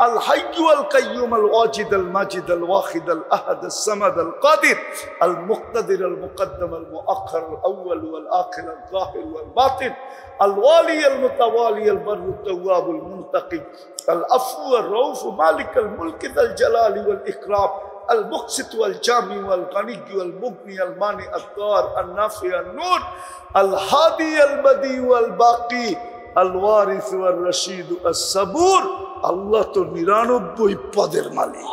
الحي القيوم الواجد الماجد الواحد الأحد الصمد القادر المقتدر المقدم المؤخر الأول والآخر الظاهر والباطن الوالي المتوالي البر التواب المنتقم العفو الرؤوف مالك الملك ذا الجلال والإكرام المقسط والجامع والغني والمغني المانع الضار النافع النور الهادي البديع والباقي الوارث والرشيد الصبور আল্লাহ তো ৯৯ পদের মালিক।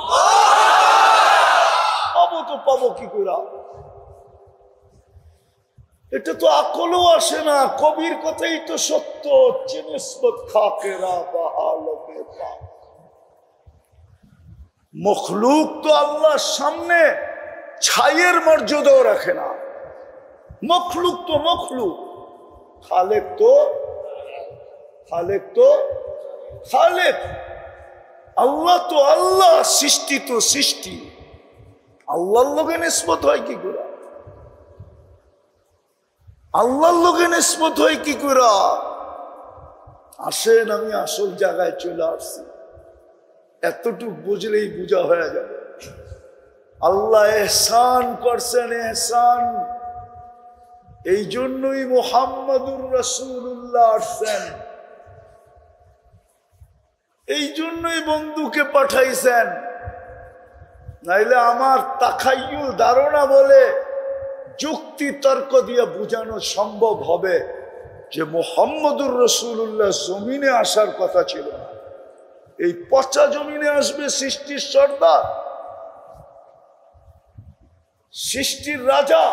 পাবো তো পাবো কি করে? এটা তো আকলও আসে না। কবির কথাই তো সত্য। মখলুক তো আল্লাহর সামনে ছাইয়ের মর্যাদাও রাখে না। মখলুক তো মখলুক, খালেক তো খালেক। আল্লাহ তো আল্লাহ, সৃষ্টি তো সৃষ্টি। আল্লাহর লগে নিসবত হয় কি করে? আল্লাহর লগে নিসবত হয় কি করে? আসেন, আমি আসল জায়গায় চলে আসছি। এতটুক বুঝলেই বুঝা হয়ে যাবে। আল্লাহ এহসান করছেন, এহসান। এই জন্যই মুহাম্মাদুর রাসূলুল্লাহ আসছেন, এই জন্যই বন্ধুকে পাঠাইছেন। নাইলে আমার তাখাইয়ুল ধারণা বলে যুক্তি তর্ক দিয়ে বোঝানো সম্ভব হবে যে মুহাম্মাদুর রাসূলুল্লাহ জমিনে আসার কথা ছিল না। এই পচা জমিনে আসবে সৃষ্টির সর্দার, সৃষ্টির রাজা,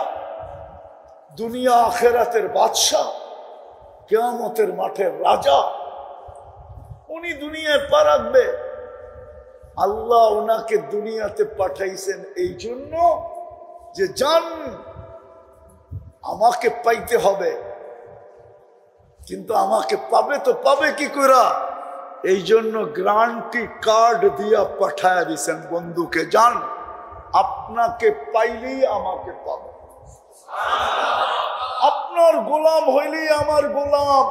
দুনিয়া আখেরাতের বাদশাহ, কিয়ামতের মাঠের রাজা। উনি দুনিয়ায় পা রাখবে। আল্লাহ ওনাকে দুনিয়াতে পাঠাইছেন এই জন্য যে জান আমাকে পাইতে হবে, কিন্তু আমাকে পাবে তো পাবে কি করে? এই জন্য গ্যারান্টি কার্ড দিয়া পাঠায় দিছেন বন্ধুকে, জান আপনাকে পাইলেই আমাকে পাবে, আপনার গোলাম হইলেই আমার গোলাম,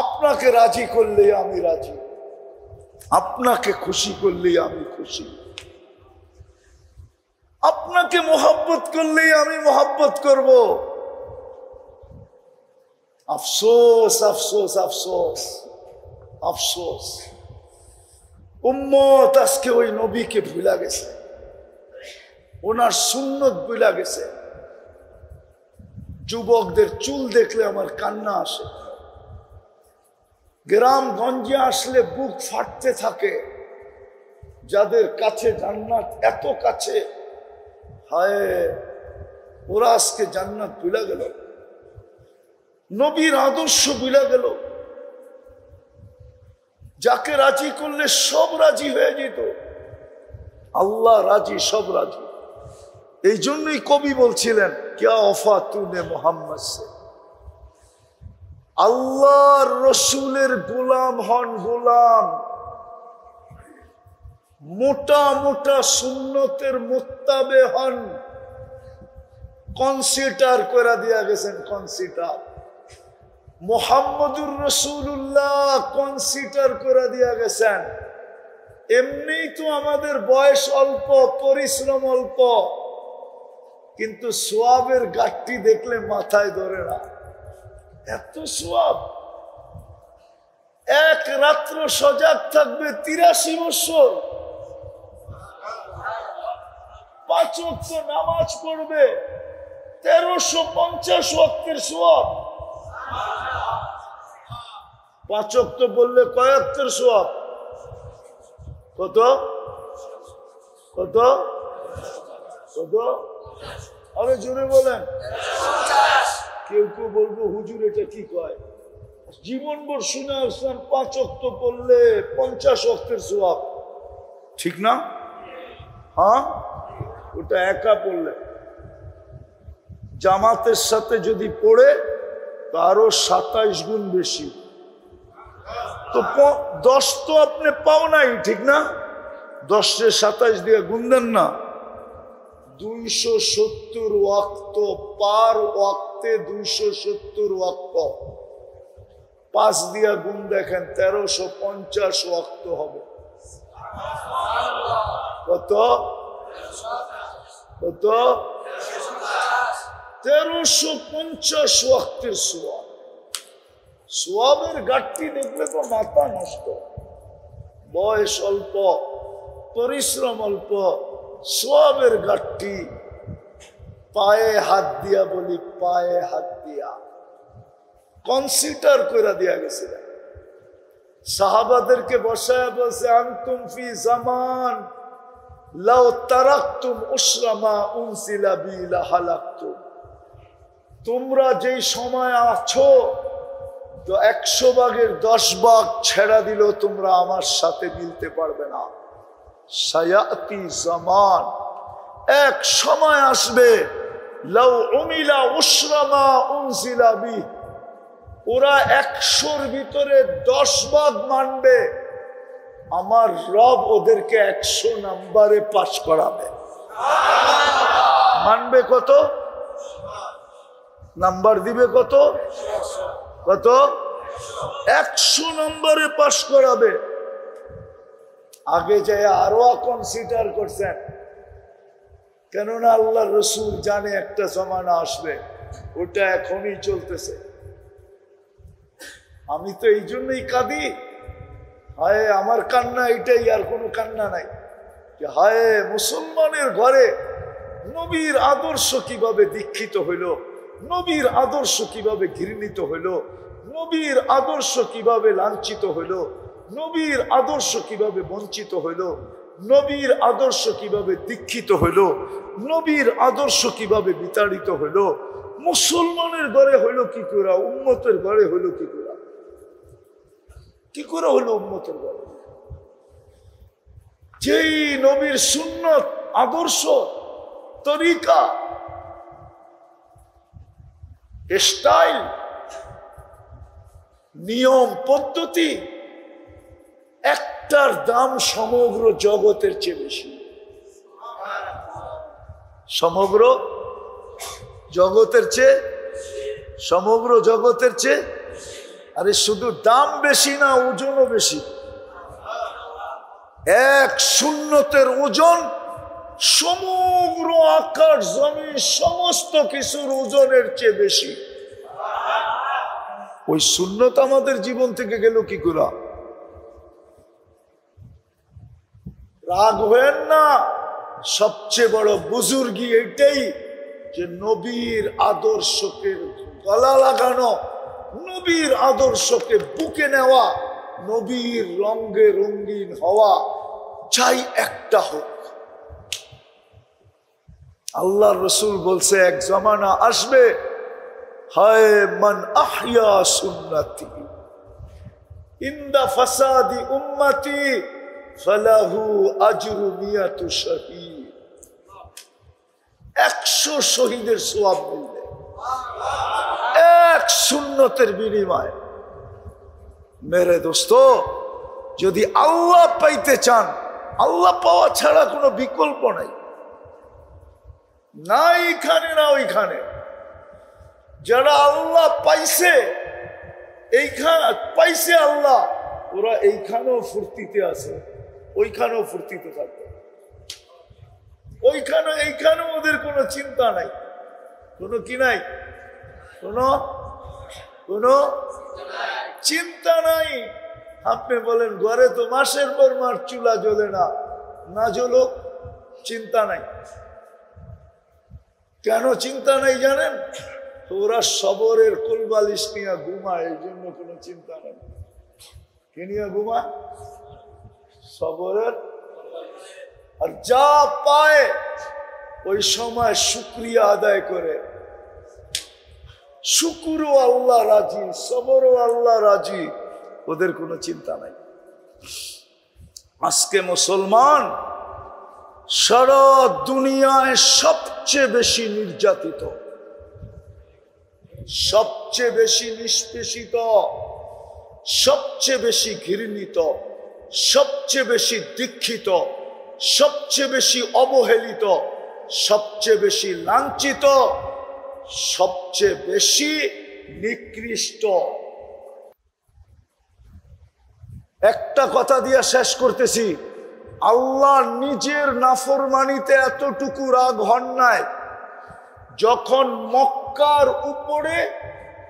আপনাকে রাজি করলেই আমি রাজি, আপনাকে খুশি করলেই আমি খুশি, আপনাকে মোহাব্বত করলেই আমি মোহাব্বত করব। আফসোস আফসোস আফসোস আফসোস, উম্মত আজকে ওই নবীকে ভুলা গেছে, ওনার সুন্নত ভুলা গেছে। যুবকদের চুল দেখলে আমার কান্না আসে, গ্রামগঞ্জে আসলে বুক ফাটতে থাকে। যাদের কাছে জান্নাত এত কাছে, হায় ওরা আজকে জান্নাত ভুলা গেল, নবীর আদর্শ ভুলা গেল। যাকে রাজি করলে সব রাজি হয়ে যেত, আল্লাহ রাজি, সব রাজি। এই জন্যই কবি বলছিলেন, ক্যা ওফা তুনে মোহাম্মদ সে। আল্লাহর রসুলের গোলাম হন, গোলাম। মোটা মোটা সুন্নতের মুত্তাবে হন। কনসিডার করে দিয়া গেছেন, কনসিডার। মুহাম্মদুর রাসূলুল্লাহ কনসিডার করে দিয়া গেছেন। এমনিই তো আমাদের বয়স অল্প, পরিশ্রম অল্প, কিন্তু সোয়াবের গাঠটি দেখলে মাথায় ধরে না, এত সোয়াব। এক রাত্র সজাগ থাকবে ৮৩ বছর, ৫ ওয়াক্ত নামাজ পড়বে, ১৩৫০ ওয়াক্তের সোয়াব। ৫ ওয়াক্ত বললে কয় ওয়াক্তের সোয়াব? কত কত কত? আরে জোরে বলেন। কেউ কেউ বলবো হুজুর এটা কি কয়? জীবনভর শুনে আসলাম 5 ওয়াক্ত পড়লে 50 ওয়াক্তের সওয়াব, ঠিক না? হ্যাঁ, ওটা একা পড়লে। জামাতের সাথে যদি পড়ে তো আরো 27 গুণ বেশি। তো 10 তো আপনি পাও নাই, ঠিক না? 10-এ 27 দিয়ে গুণ দেন না। 270 ওয়াক্ত, পার ওয়াক্তে 270 ওয়াক্ত। 5 দিয়া গুণ দেখেন, 1350 ওয়াক্ত হবে। কত কত? 1350 ওয়াক্তের সোয়াব। সোয়াবের ঘাটতি দেখলে তো মাথা নষ্ট। বয়স অল্প, পরিশ্রম অল্প, সোয়াবের ঘাটতি। পায়ে হাত দিয়া বলি, পায়ে হাত দিয়া কনসিডার করে দিয়া গেছে। সাহাবাদেরকে বসায়া বলছে, আনতুম ফি জামান লাউ তারাকতুম উসরা মা উনজিলা বি লাহালাকতুম। তোমরা যেই সময় আছো তো 100 ভাগের 10 ভাগ ছেড়া দিল তোমরা আমার সাথে মিলতে পারবে না। সায়াতি জামান, এক সময় আসবে লাউ উমিলা উসরা মা উনজিলা বি, ওরা 100-র ভিতরে 10 ভাগ মানবে, আমার রব ওদেরকে 100 নম্বরে পাস করাবে। মানবে কত? নাম্বার দিবে কত? কত? 100 নম্বরে পাস করাবে। আগে যায় আরো কনসিডার করছেন, কেননা আল্লাহ রসুল জানে একটা জমানা আসবে, ওটা এখনই চলতেছে। আমি তো এই জন্যই কাঁদি, হায় আমার কান্না এটাই, আর কোনো কান্না নাই। হায় মুসলমানের ঘরে নবীর আদর্শ কিভাবে দীক্ষিত হইল, নবীর আদর্শ কিভাবে ঘৃণিত হইল, নবীর আদর্শ কিভাবে লাঞ্ছিত হইল, নবীর আদর্শ কিভাবে বঞ্চিত হইল, নবীর আদর্শ কিভাবে দীক্ষিত হইল, নবীর আদর্শ কিভাবে বিতাড়িত হইল। মুসলমানের ঘরে হইল কি করে, উম্মতের ঘরে হইল কি করে? কি করে হলো উম্মতের ঘরে? যেই নবীর সুন্নত, আদর্শ, তরিকা, স্টাইল, নিয়ম, পদ্ধতি, একটার দাম সমগ্র জগতের চেয়ে বেশি। সমগ্র জগতের চেয়ে, সমগ্র জগতের চেয়ে। আরে শুধু দাম বেশি না, ওজনও বেশি। এক সুন্নতের ওজন সমগ্র আকাশ জমিন সমস্ত কিছুর ওজনের চেয়ে বেশি। ওই সুন্নত আমাদের জীবন থেকে গেল কি করে? রাগ হয়েন না, সবচেয়ে বড় বুজুর্গি এটাই যে নবীর আদর্শকে গলা লাগানো, নবীর আদর্শকে বুকে নেওয়া, নবীর রঙে রঙিন হওয়া, চাই একটা হোক। আল্লাহ রসুল বলছে এক জমানা আসবে, হায় মান আহইয়া সুন্নতি ইনদা ফাসাদি উম্মতি ফালাহু আজরু মিয়াতু শহীদ। 100 শহীদের সওয়াব মিলবে এক সুন্নতের বিনিময়ে। মেরে দোস্ত, যদি আল্লাহ পাইতে চান, আল্লাহ পাওয়া ছাড়া কোনো বিকল্প নাই, না এইখানে না ওইখানে। যারা আল্লাহ পাইছে, এইখানে পাইছে আল্লাহ, ওরা এইখানেও ফুর্তিতে আছে, ওইখানেও ফুর্তিতে থাকবে। ওইখানে এইখানেও ওদের কোনো চিন্তা নাই, কোনো কি নাই, কোনো কোনো চিন্তা নাই। আপনি বলেন ঘরে তো মাসের পর মাস চুলা জ্বলে না, না জ্বলুক, চিন্তা নাই। কেন চিন্তা নাই জানেন? ওরা সবরের কোলবালিশ নিয়ে ঘুমায়, এই জন্য কোনো চিন্তা নাই। কে নিয়ে ঘুমায়? সবরের। আর যা পায় ওই সময় শুকরিয়া আদায় করে। শুকুরও আল্লাহ রাজি, সবরও আল্লাহ রাজি, ওদের কোনো চিন্তা নাই। আজকে মুসলমান সারা দুনিয়ায় সবচেয়ে বেশি নির্যাতিত, সবচেয়ে বেশি নিষ্পেষিত, সবচেয়ে বেশি ঘৃণিত, সবচেয়ে বেশি দীক্ষিত, সবচেয়ে বেশি অবহেলিত, সবচেয়ে বেশি লাঞ্ছিত, সবচেয়ে বেশি নিকৃষ্ট। একটা কথা দিয়ে শেষ করতেছি, আল্লাহ নিজের নাফরমানিতে এতটুকু রাগ হন নাই যখন মক্কার উপরে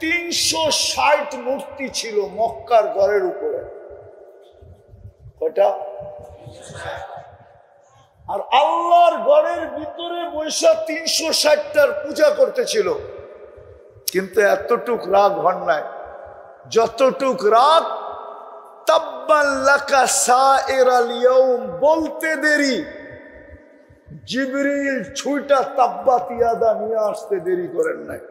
360 মূর্তি ছিল। মক্কার ঘরের উপরে কয়টা? আর আল্লাহর ঘরের ভিতরে বৈশা 360টার পূজা করতেছিল, কিন্তু এতটুক রাগ হন নাই যতটুক রাগ তাব্বান লাকা সাইরাল ইয়াউম বলতে দেরি, জিবরিল ছুঁটা তাব্বাত ইয়াদা নিয়ে আসতে দেরি করেন নাই,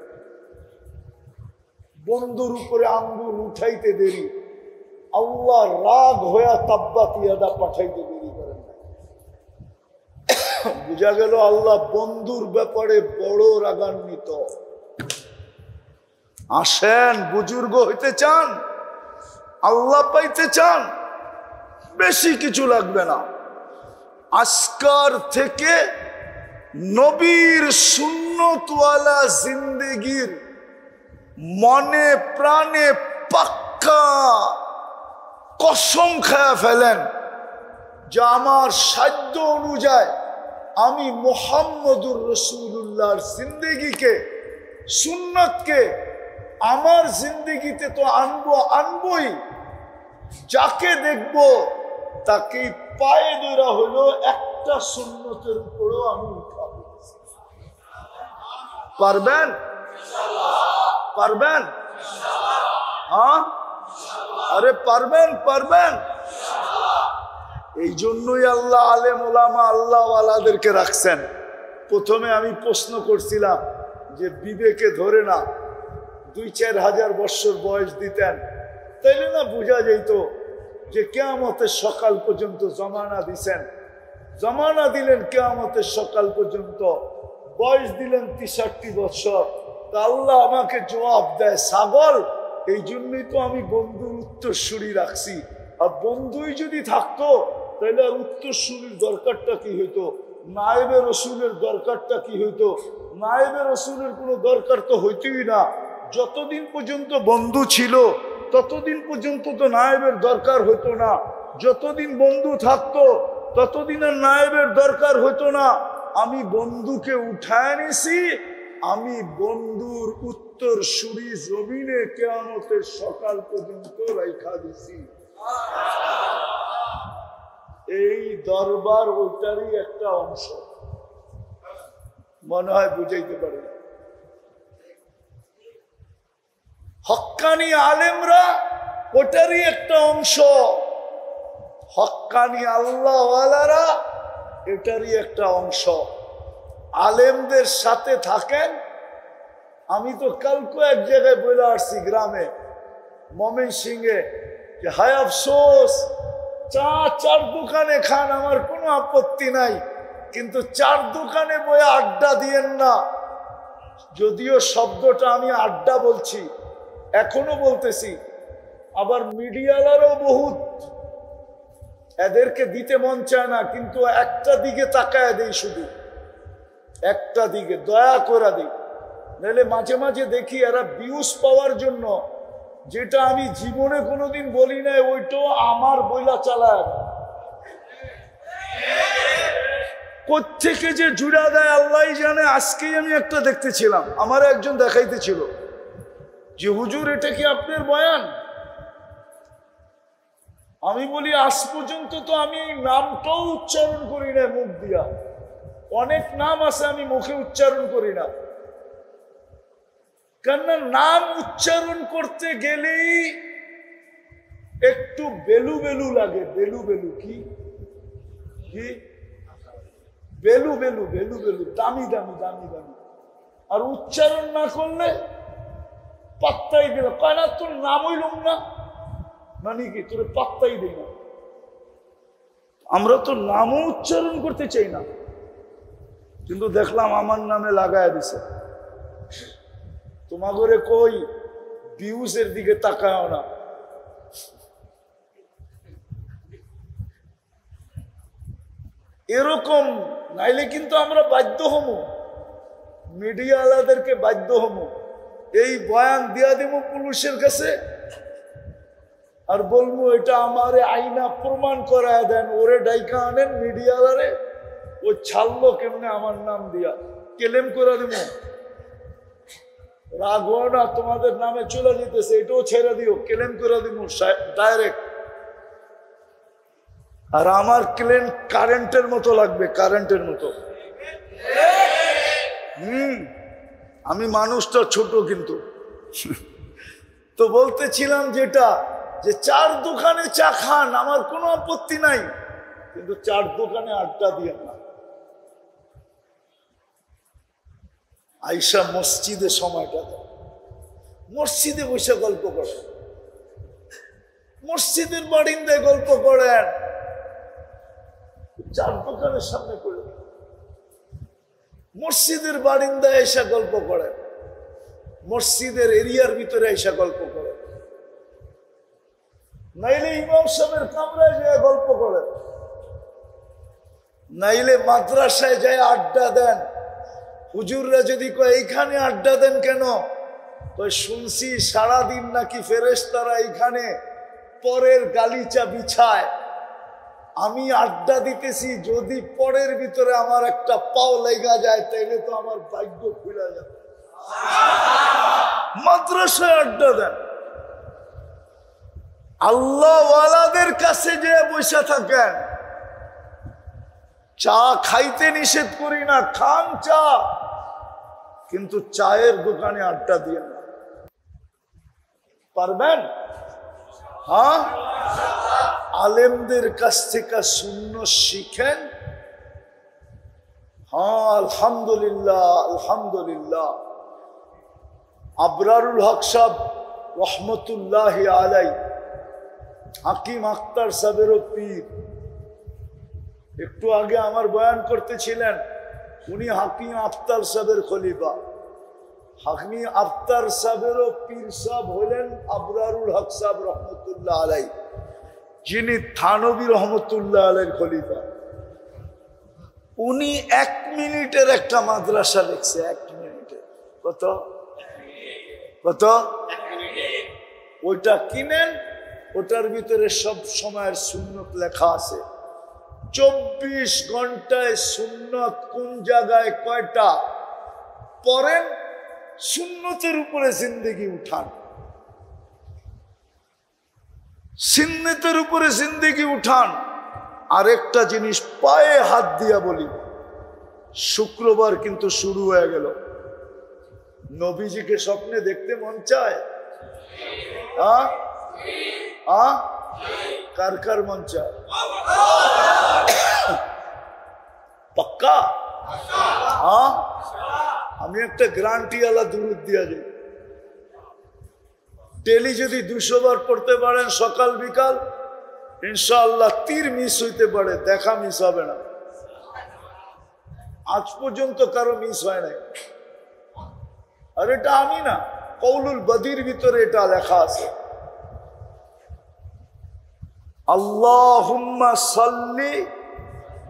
বন্ধুর উপরে আঙ্গুল উঠাইতে দেরি, আল্লাহ রাগ হয়ে তাব্বাত ইয়াদা পাঠাইতে দেরি করেন নাই। বুঝা গেল আল্লাহ বন্ধুর ব্যাপারে বড় রাগান্বিত। আসেন, বুজুর্গ হইতে চান, আল্লাহ পাইতে চান, বেশি কিছু লাগবে না। আজকার থেকে নবীর সুন্নতওয়ালা জিন্দেগির মনে প্রাণে পাক্কা কসম খায়া ফেলেন যে আমার সাধ্য অনুযায়ী আমি মুহাম্মদুর রাসূলুল্লাহর জিন্দেগিকে, সুন্নতকে আমার জিন্দেগিতে তো আনবই। যাকে দেখব তাকে পায়ে ধরা হলো একটা সুন্নতের উপরও আমি উঠাবো। পারবেন? পারবেন? হ্যাঁ, আরে পারবেন, পারবেন। এই জন্যই আল্লাহ আলেম ওলামা আল্লাহ ওয়ালাদেরকে রাখছেন। প্রথমে আমি প্রশ্ন করছিলাম যে বিবেকে ধরে না 2-4 হাজার বছর বয়স দিতেন, তাইলে না বোঝা যেত যে কিয়ামতের সকাল পর্যন্ত জমানা দিছেন। জমানা দিলেন কিয়ামতের সকাল পর্যন্ত, বয়স দিলেন 63 বছর। তা আল্লাহ আমাকে জবাব দেয় ছাগল। এই জন্যই তো আমি বন্ধুর উত্তরসূরি রাখছি। আর বন্ধুই যদি থাকতো তাহলে আর উত্তরসূরির দরকারটা কি হইতো? নায়েবে রসুলের দরকারটা কি হইতো? নায়েবে রসুলের কোনো দরকার তো হইতই না। যতদিন পর্যন্ত বন্ধু ছিল ততদিন পর্যন্ত তো নায়েবের দরকার হতো না। যতদিন বন্ধু থাকতো ততদিন আর নায়েবের দরকার হতো না। আমি বন্ধুকে উঠায় নিছি, আমি বন্ধুর উত্তরসূরি জমিনে কিয়ামতের সকাল পর্যন্ত রাইখা দিছি। এই দরবার ওইটারই একটা অংশ, মনে হয় বুঝাইতে পারে। হক্কানি আলেমরা ওটারই একটা অংশ, হক্কানি আল্লাহওয়ালারা এটারই একটা অংশ। আলেমদের সাথে থাকেন। আমি তো কালকে এক জায়গায় বলে আসছি গ্রামে ময়মনসিংহে যে হায় আফসোস, চার দোকানে খান, আমার কোনো আপত্তি নাই, কিন্তু 4 দোকানে বয়ে আড্ডা দিয়েন না। যদিও শব্দটা আমি আড্ডা বলছি, এখনো বলতেছি, আবার মিডিয়ালারও বহুত, এদেরকে দিতে মন চায় না, কিন্তু একটা দিকে তাকায় দেই, শুধু একটা দিকে দয়া করে দিই। নাহলে মাঝে মাঝে দেখি এরা ভিউজ পাওয়ার জন্য যেটা আমি জীবনে কোনোদিন বলি নাই ওইটাও আমার বইলা চালায়। কোত্থেকে যে জুড়া দেয় আল্লাহ জানে। আজকেই আমি একটা দেখতেছিলাম, আমার একজন দেখাইতেছিল যে হুজুর এটা কি আপনার বয়ান? আমি বলি আজ পর্যন্ত তো আমি এই নামটাও উচ্চারণ করি না মুখ দিয়া। অনেক নাম আছে আমি মুখে উচ্চারণ করি না, কেননা নাম উচ্চারণ করতে গেলেই একটু বেলু বেলু লাগে। বেলু বেলু কি? কি বেলু বেলু বেলু বেলু, দামি দামি দামি দামি। আর উচ্চারণ না করলে পাত্তাই দিল, কয় না তোর নাম হইলুম না, মানে কি তোর পাত্তাই দিই না। আমরা তো নামও উচ্চারণ করতে চাই না, কিন্তু দেখলাম আমার নামে লাগায় দিছে। তোমাগরে কই ভিউজের দিকে তাকায় না, এরকম নাইলে কিন্তু আমরা বাধ্য হব, মিডিয়াওয়ালাদেরকে বাধ্য হব, এই বয়ান দিয়া দেব পুলিশের কাছে আর বলবো এটা আমারে আইনা প্রমাণ করায় দেন, ওরে ডাইকা আনেন মিডিয়াওয়ালারে, ও ছাড়লো কেমনে আমার নাম দিয়া, কেলেম করে দেব। রাগ হয় না, তোমাদের নামে চলে যেতেছে, এটাও ছেড়ে দিও, কেলেম করে দিব ডাইরেক্ট। আর আমার ক্লেম কারেন্টের মতো লাগবে, কারেন্টের মতো। আমি মানুষটা ছোট কিন্তু। তো বলতেছিলাম যেটা, যে চার দোকানে চা খান, আমার কোনো আপত্তি নাই, কিন্তু চার দোকানে আড্ডা দিয়ে না। আইসা মসজিদে সময়টা দেয়, মসজিদে বসে গল্প করেন, মসজিদের বারিন্দায় গল্প করেন, চার দোকানের সামনে করে মসজিদের বারিন্দায় এসে গল্প করেন, মসজিদের এরিয়ার ভিতরে এসে গল্প করেন, নাইলে ইমাম সাহেবের কামরায় যায় গল্প করেন, নাইলে মাদ্রাসায় যায় আড্ডা দেন। হুজুররা যদি কয় এইখানে আড্ডা দেন কেন, শুনছি সারাদিন নাকি ফেরেশতারা এইখানে পরের গালিচা বিছায়, আমি আড্ডা দিতেছি, যদি পরের ভিতরে আমার একটা পাও লেগা যায় তাইলে তো আমার ভাগ্য খুলে যাবে। মাদ্রাসায় আড্ডা দেন, আল্লাহওয়ালাদের কাছে যে বসে থাকেন। চা খাইতে নিষেধ করি না, খান চা, কিন্তু চায়ের দোকানে আড্ডা দিয়ে না। পারবেন? হ্যাঁ, আলেমদের কাছ থেকে সুন্নাত শিখেন। হ্যাঁ, আলহামদুলিল্লাহ আলহামদুলিল্লাহ। আবরারুল হক সাহেব রহমতুল্লাহ আলাই, হাকিম আখতার সাহেবেরও পীর, একটু আগে আমার বয়ান করতেছিলেন, উনি হাকিম আখতার সাহেবের খলিফা। হাকিম আখতার সাহেবেরও পীর সাহেব হলেন আবরারুল হক সাহেব রহমতুল্লাহ আলাই, যিনি থানবী রহমতুল্লাহ আলাইহির খলিফা। উনি 1 মিনিটের একটা মাদ্রাসা লিখছে, 1 মিনিটে। কত কত? ওইটা কিনেন, ওটার ভিতরে সব সময়ের সুন্নত লেখা আছে। 24 ঘন্টায় সুন্নত কোন জায়গায় কয়টা পড়েন, সুন্নতের উপরে জিন্দেগি উঠান, সুন্নতের উপরে জিন্দেগি উঠান। আরেকটা জিনিস পায়ে হাত দিয়া বলি, শুক্রবার কিন্তু শুরু হয়ে গেল। নবীজিকে স্বপ্নে দেখতে মন চায়? কার কার মন চায়? পাক্কা? আমি একটা গ্যারান্টিওয়ালা দুরূদ দিয়া যাই, ডেলি যদি 200 বার পড়তে পারেন সকাল বিকাল, ইনশাআল্লাহ তীর মিস হইতে পারে, দেখা মিস হবে না। আজ পর্যন্ত কারো মিস হয় নাই। আর এটা আমি না, কৌলুল বদির ভিতরে এটা লেখা আছে। আল্লাহুম্মা সাল্লি,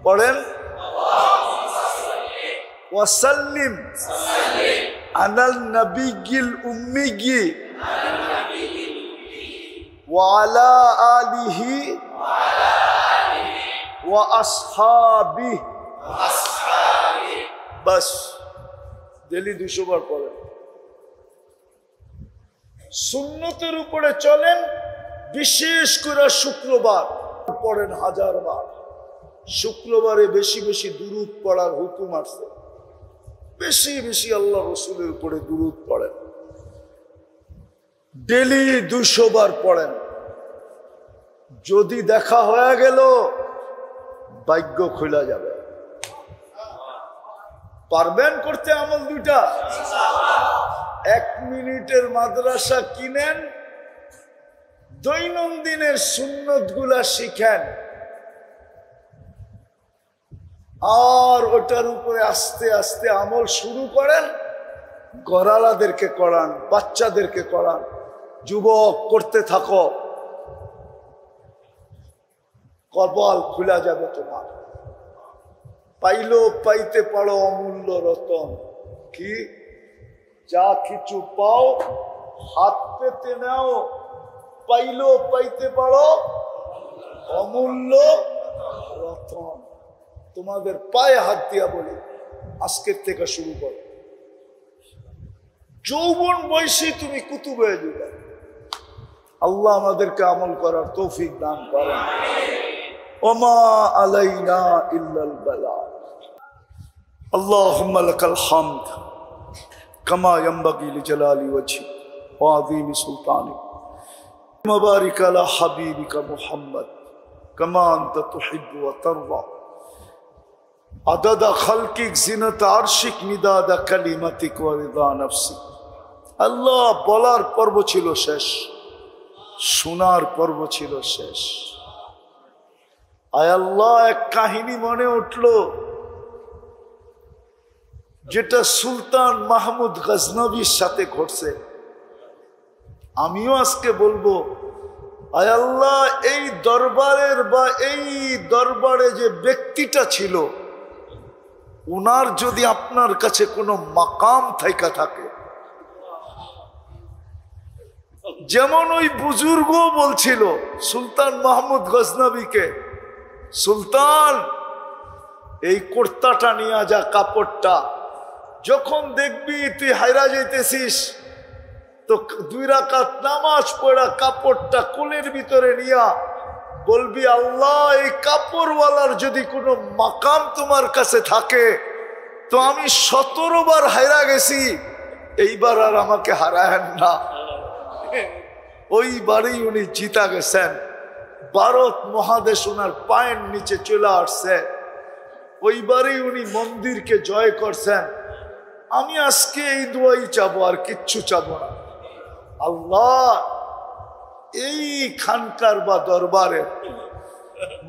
পড়েন, ওয়া সাল্লিম আলাল নবিয়্যিল উম্মিয়্যি ওয়া আলা আলিহি ওয়া আসহাবিহি। বাস, ডেইলি 200 বার পড়েন। সুন্নতের উপরে চলেন, বিশেষ করে শুক্রবার পড়েন 1000 বার। শুক্রবারে বেশি বেশি দুরূদ পড়ার হুকুম আছে, বেশি বেশি আল্লাহ রসুলের উপরে দুরূদ পড়েন, ডেলি 200 বার পড়েন। যদি দেখা হয়ে গেল ভাগ্য খোলা যাবে। পারবেন করতে আমল দুইটা? 1 মিনিটের মাদ্রাসা কিনেন, দৈনন্দিনের সুন্নত গুলা শিখেন, আর ওটার উপরে আস্তে আস্তে আমল শুরু করেন। গড়ালাদেরকে করান, বাচ্চাদেরকে করান, যুবক করতে থাকো, কপাল খোলা যাবে তোমার। পাইলো পাইতে পারো অমূল্য রতন। কি যা কিছু পাও হাত পেতে নাও, পাইলো পাইতে পারো অমূল্য রতন। তোমাদের পায়ে হাত দিয়া বলি, আজকের থেকে শুরু করো। যৌবন বয়সী তুমি কুতুব হয়ে যাবে। আল্লাহ আমাদেরকে আমল করার তৌফিক দান করেন। ওমা আলাইনা ইল্লাল বালাগ। আল্লাহুম্মা লাকাল হামদ কামা ইয়ানবাগি লিজালালি ওয়াজহি ওয়া আযীমি সুলতানিক। মুবারিক আলা হাবিবিকা মুহাম্মদ কামা আনতা তুহিব্বু ওয়া তারদা। আদাদা খালকিক জিনাত আরশিক মিদাদা কালিমাতিক ওয়া রিদা নাফসিক। আল্লাহ বলার পর্ব ছিল শেষ, শোনার পর্ব ছিল শেষ। আয় আল্লাহ, এক কাহিনী মনে উঠল যেটা সুলতান মাহমুদ গজনবীর সাথে ঘটছে। আমিও আজকে বলবো, আয় আল্লাহ, এই দরবারের বা এই দরবারে যে ব্যক্তিটা ছিল, উনার যদি আপনার কাছে কোনো মাকাম থাইকা থাকে, যেমন ওই বুজুর্গ বলছিল সুলতান মাহমুদ গজনবীকে, সুলতান এই কুর্তাটা নিয়ে যা, কাপড়টা, যখন দেখবি তুই হায়রা যাইতেছিস তো 2 রাকাত নামাজ পড়া কাপড়টা কোলের ভিতরে নিয়া বলবি, আল্লাহ এই কাপড়ওয়ালার যদি কোনো মাকাম তোমার কাছে থাকে তো আমি 17 বার হায়রা গেছি, এইবার আর আমাকে হারায়েন না। ওইবারই উনি জিতা গেছেন, ভারত মহাদেশ ওনার পায়ের নিচে চলে আসছে, ওইবারই উনি মন্দিরকে জয় করছেন। আমি আজকে এই দোয়াই চাবো, আর কিচ্ছু চাবো না। আল্লাহ, এই খানকার বা দরবারে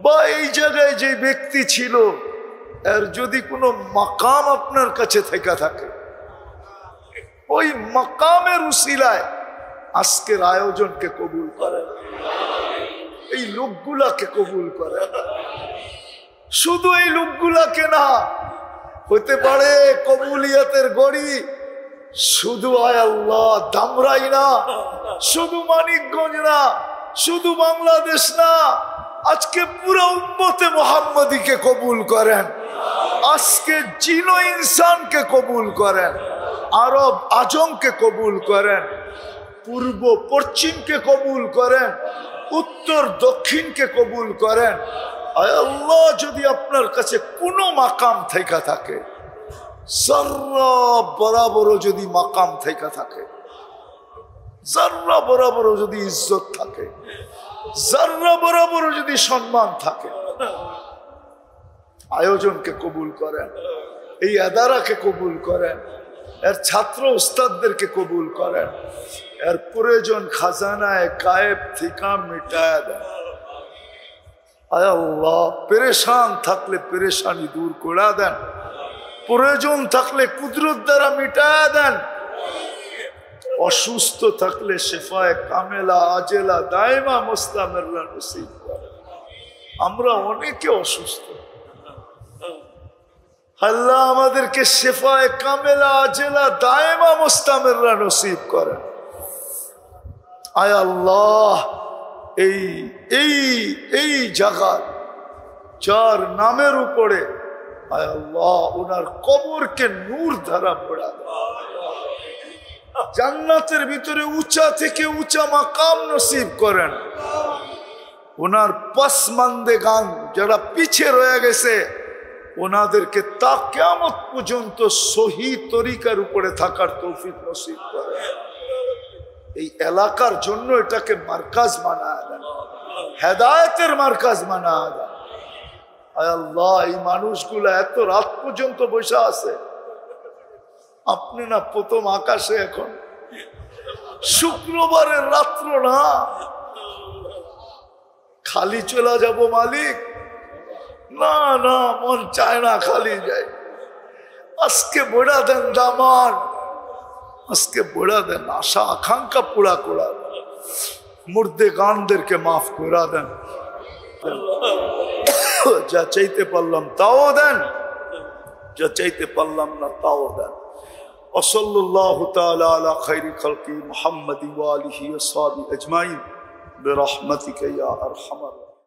বা এই জায়গায় যে ব্যক্তি ছিল, এর যদি কোনো মাকাম আপনার কাছে থেকে থাকে, ওই মাকামের উসিলায় আজকের আয়োজনকে কবুল করেন, এই লোকগুলাকে কবুল করেন। শুধু এই লোকগুলাকে না, হতে পারে কবুলিয়াতের গড়ি শুধু আয় আল্লাহ ধামরাই না, শুধু মানিকগঞ্জ না, শুধু বাংলাদেশ না, আজকে পুরো উম্মতে মুহাম্মদীকে কবুল করেন। আজকে জিনো ইনসানকে কবুল করেন, আরব আজমকে কবুল করেন, পূর্ব পশ্চিমকে কবুল করেন, উত্তর দক্ষিণকে কবুল করেন। আয় আল্লাহ, যদি আপনার কাছে কোনো মাকাম থেকে থাকে, যাররা বরাবরও যদি মাকাম থেকে থাকে, যাররা বরাবরও যদি ইজ্জত থাকে, যাররা বরাবরও যদি সম্মান থাকে, আয়োজনকে কবুল করেন, এই আদারাকে কবুল করেন, এর ছাত্র উস্তাদদেরকে কবুল করেন, এর প্রয়োজন খাজানায় গায়েব থেকে মিটায়া দেন। আয় আল্লাহ, পেরেশান থাকলে পেরেশানি দূর করে দেন, প্রয়োজন থাকলে কুদরত দ্বারা মিটায়া দেন, অসুস্থ থাকলে শেফায়ে কামেলা আজেলা দায়মা মুস্তামিররা নসিব করেন। আমরা অনেকে অসুস্থ, আল্লাহ আমাদেরকে শেফায়ে কামেলা আজেলা দায়মা মুস্তামিররা নসিব করেন। আয় আল্লাহ, এই এই এই জায়গা যার নামের উপরে, আয় আল্লাহ ওনার কবরকে নূর ধারা পড়া, জান্নাতের ভিতরে উঁচা থেকে উঁচা মাকাম নসিব করেন। ওনার পাসমান্দেগান যারা পিছে রয়ে গেছে, ওনাদেরকে তা কিয়ামত পর্যন্ত সহি তরিকার উপরে থাকার তৌফিক নসিব করেন। এই এলাকার জন্য এটাকে মার্কাজ বানায় দেন, হেদায়েতের মার্কাজ বানায় দেন। আয় আল্লাহ, এই মানুষগুলো এত রাত পর্যন্ত বসে আছে, আপনি না প্রথম আকাশে, এখন শুক্রবারের রাত্র না, খালি চলে যাব মালিক? না না, মন চায় না খালি যাই। আজকে বড়া দেন দামান, আজকে বড়া দেন, আশা আকাঙ্ক্ষা পুরা করা দেন, মুর্দে গানদেরকে মাফ করা দেন, যা চাইতে পারলাম তাও দেন, যা চাইতে পারলাম না তাও দেন। ওয়াসাল্লাল্লাহু তাআলা আলা খায়রি খালকি মুহাম্মাদি ওয়া আলিহি ওয়া সাহবিহি আজমাইন বিরহমাতিকা ইয়া আরহামার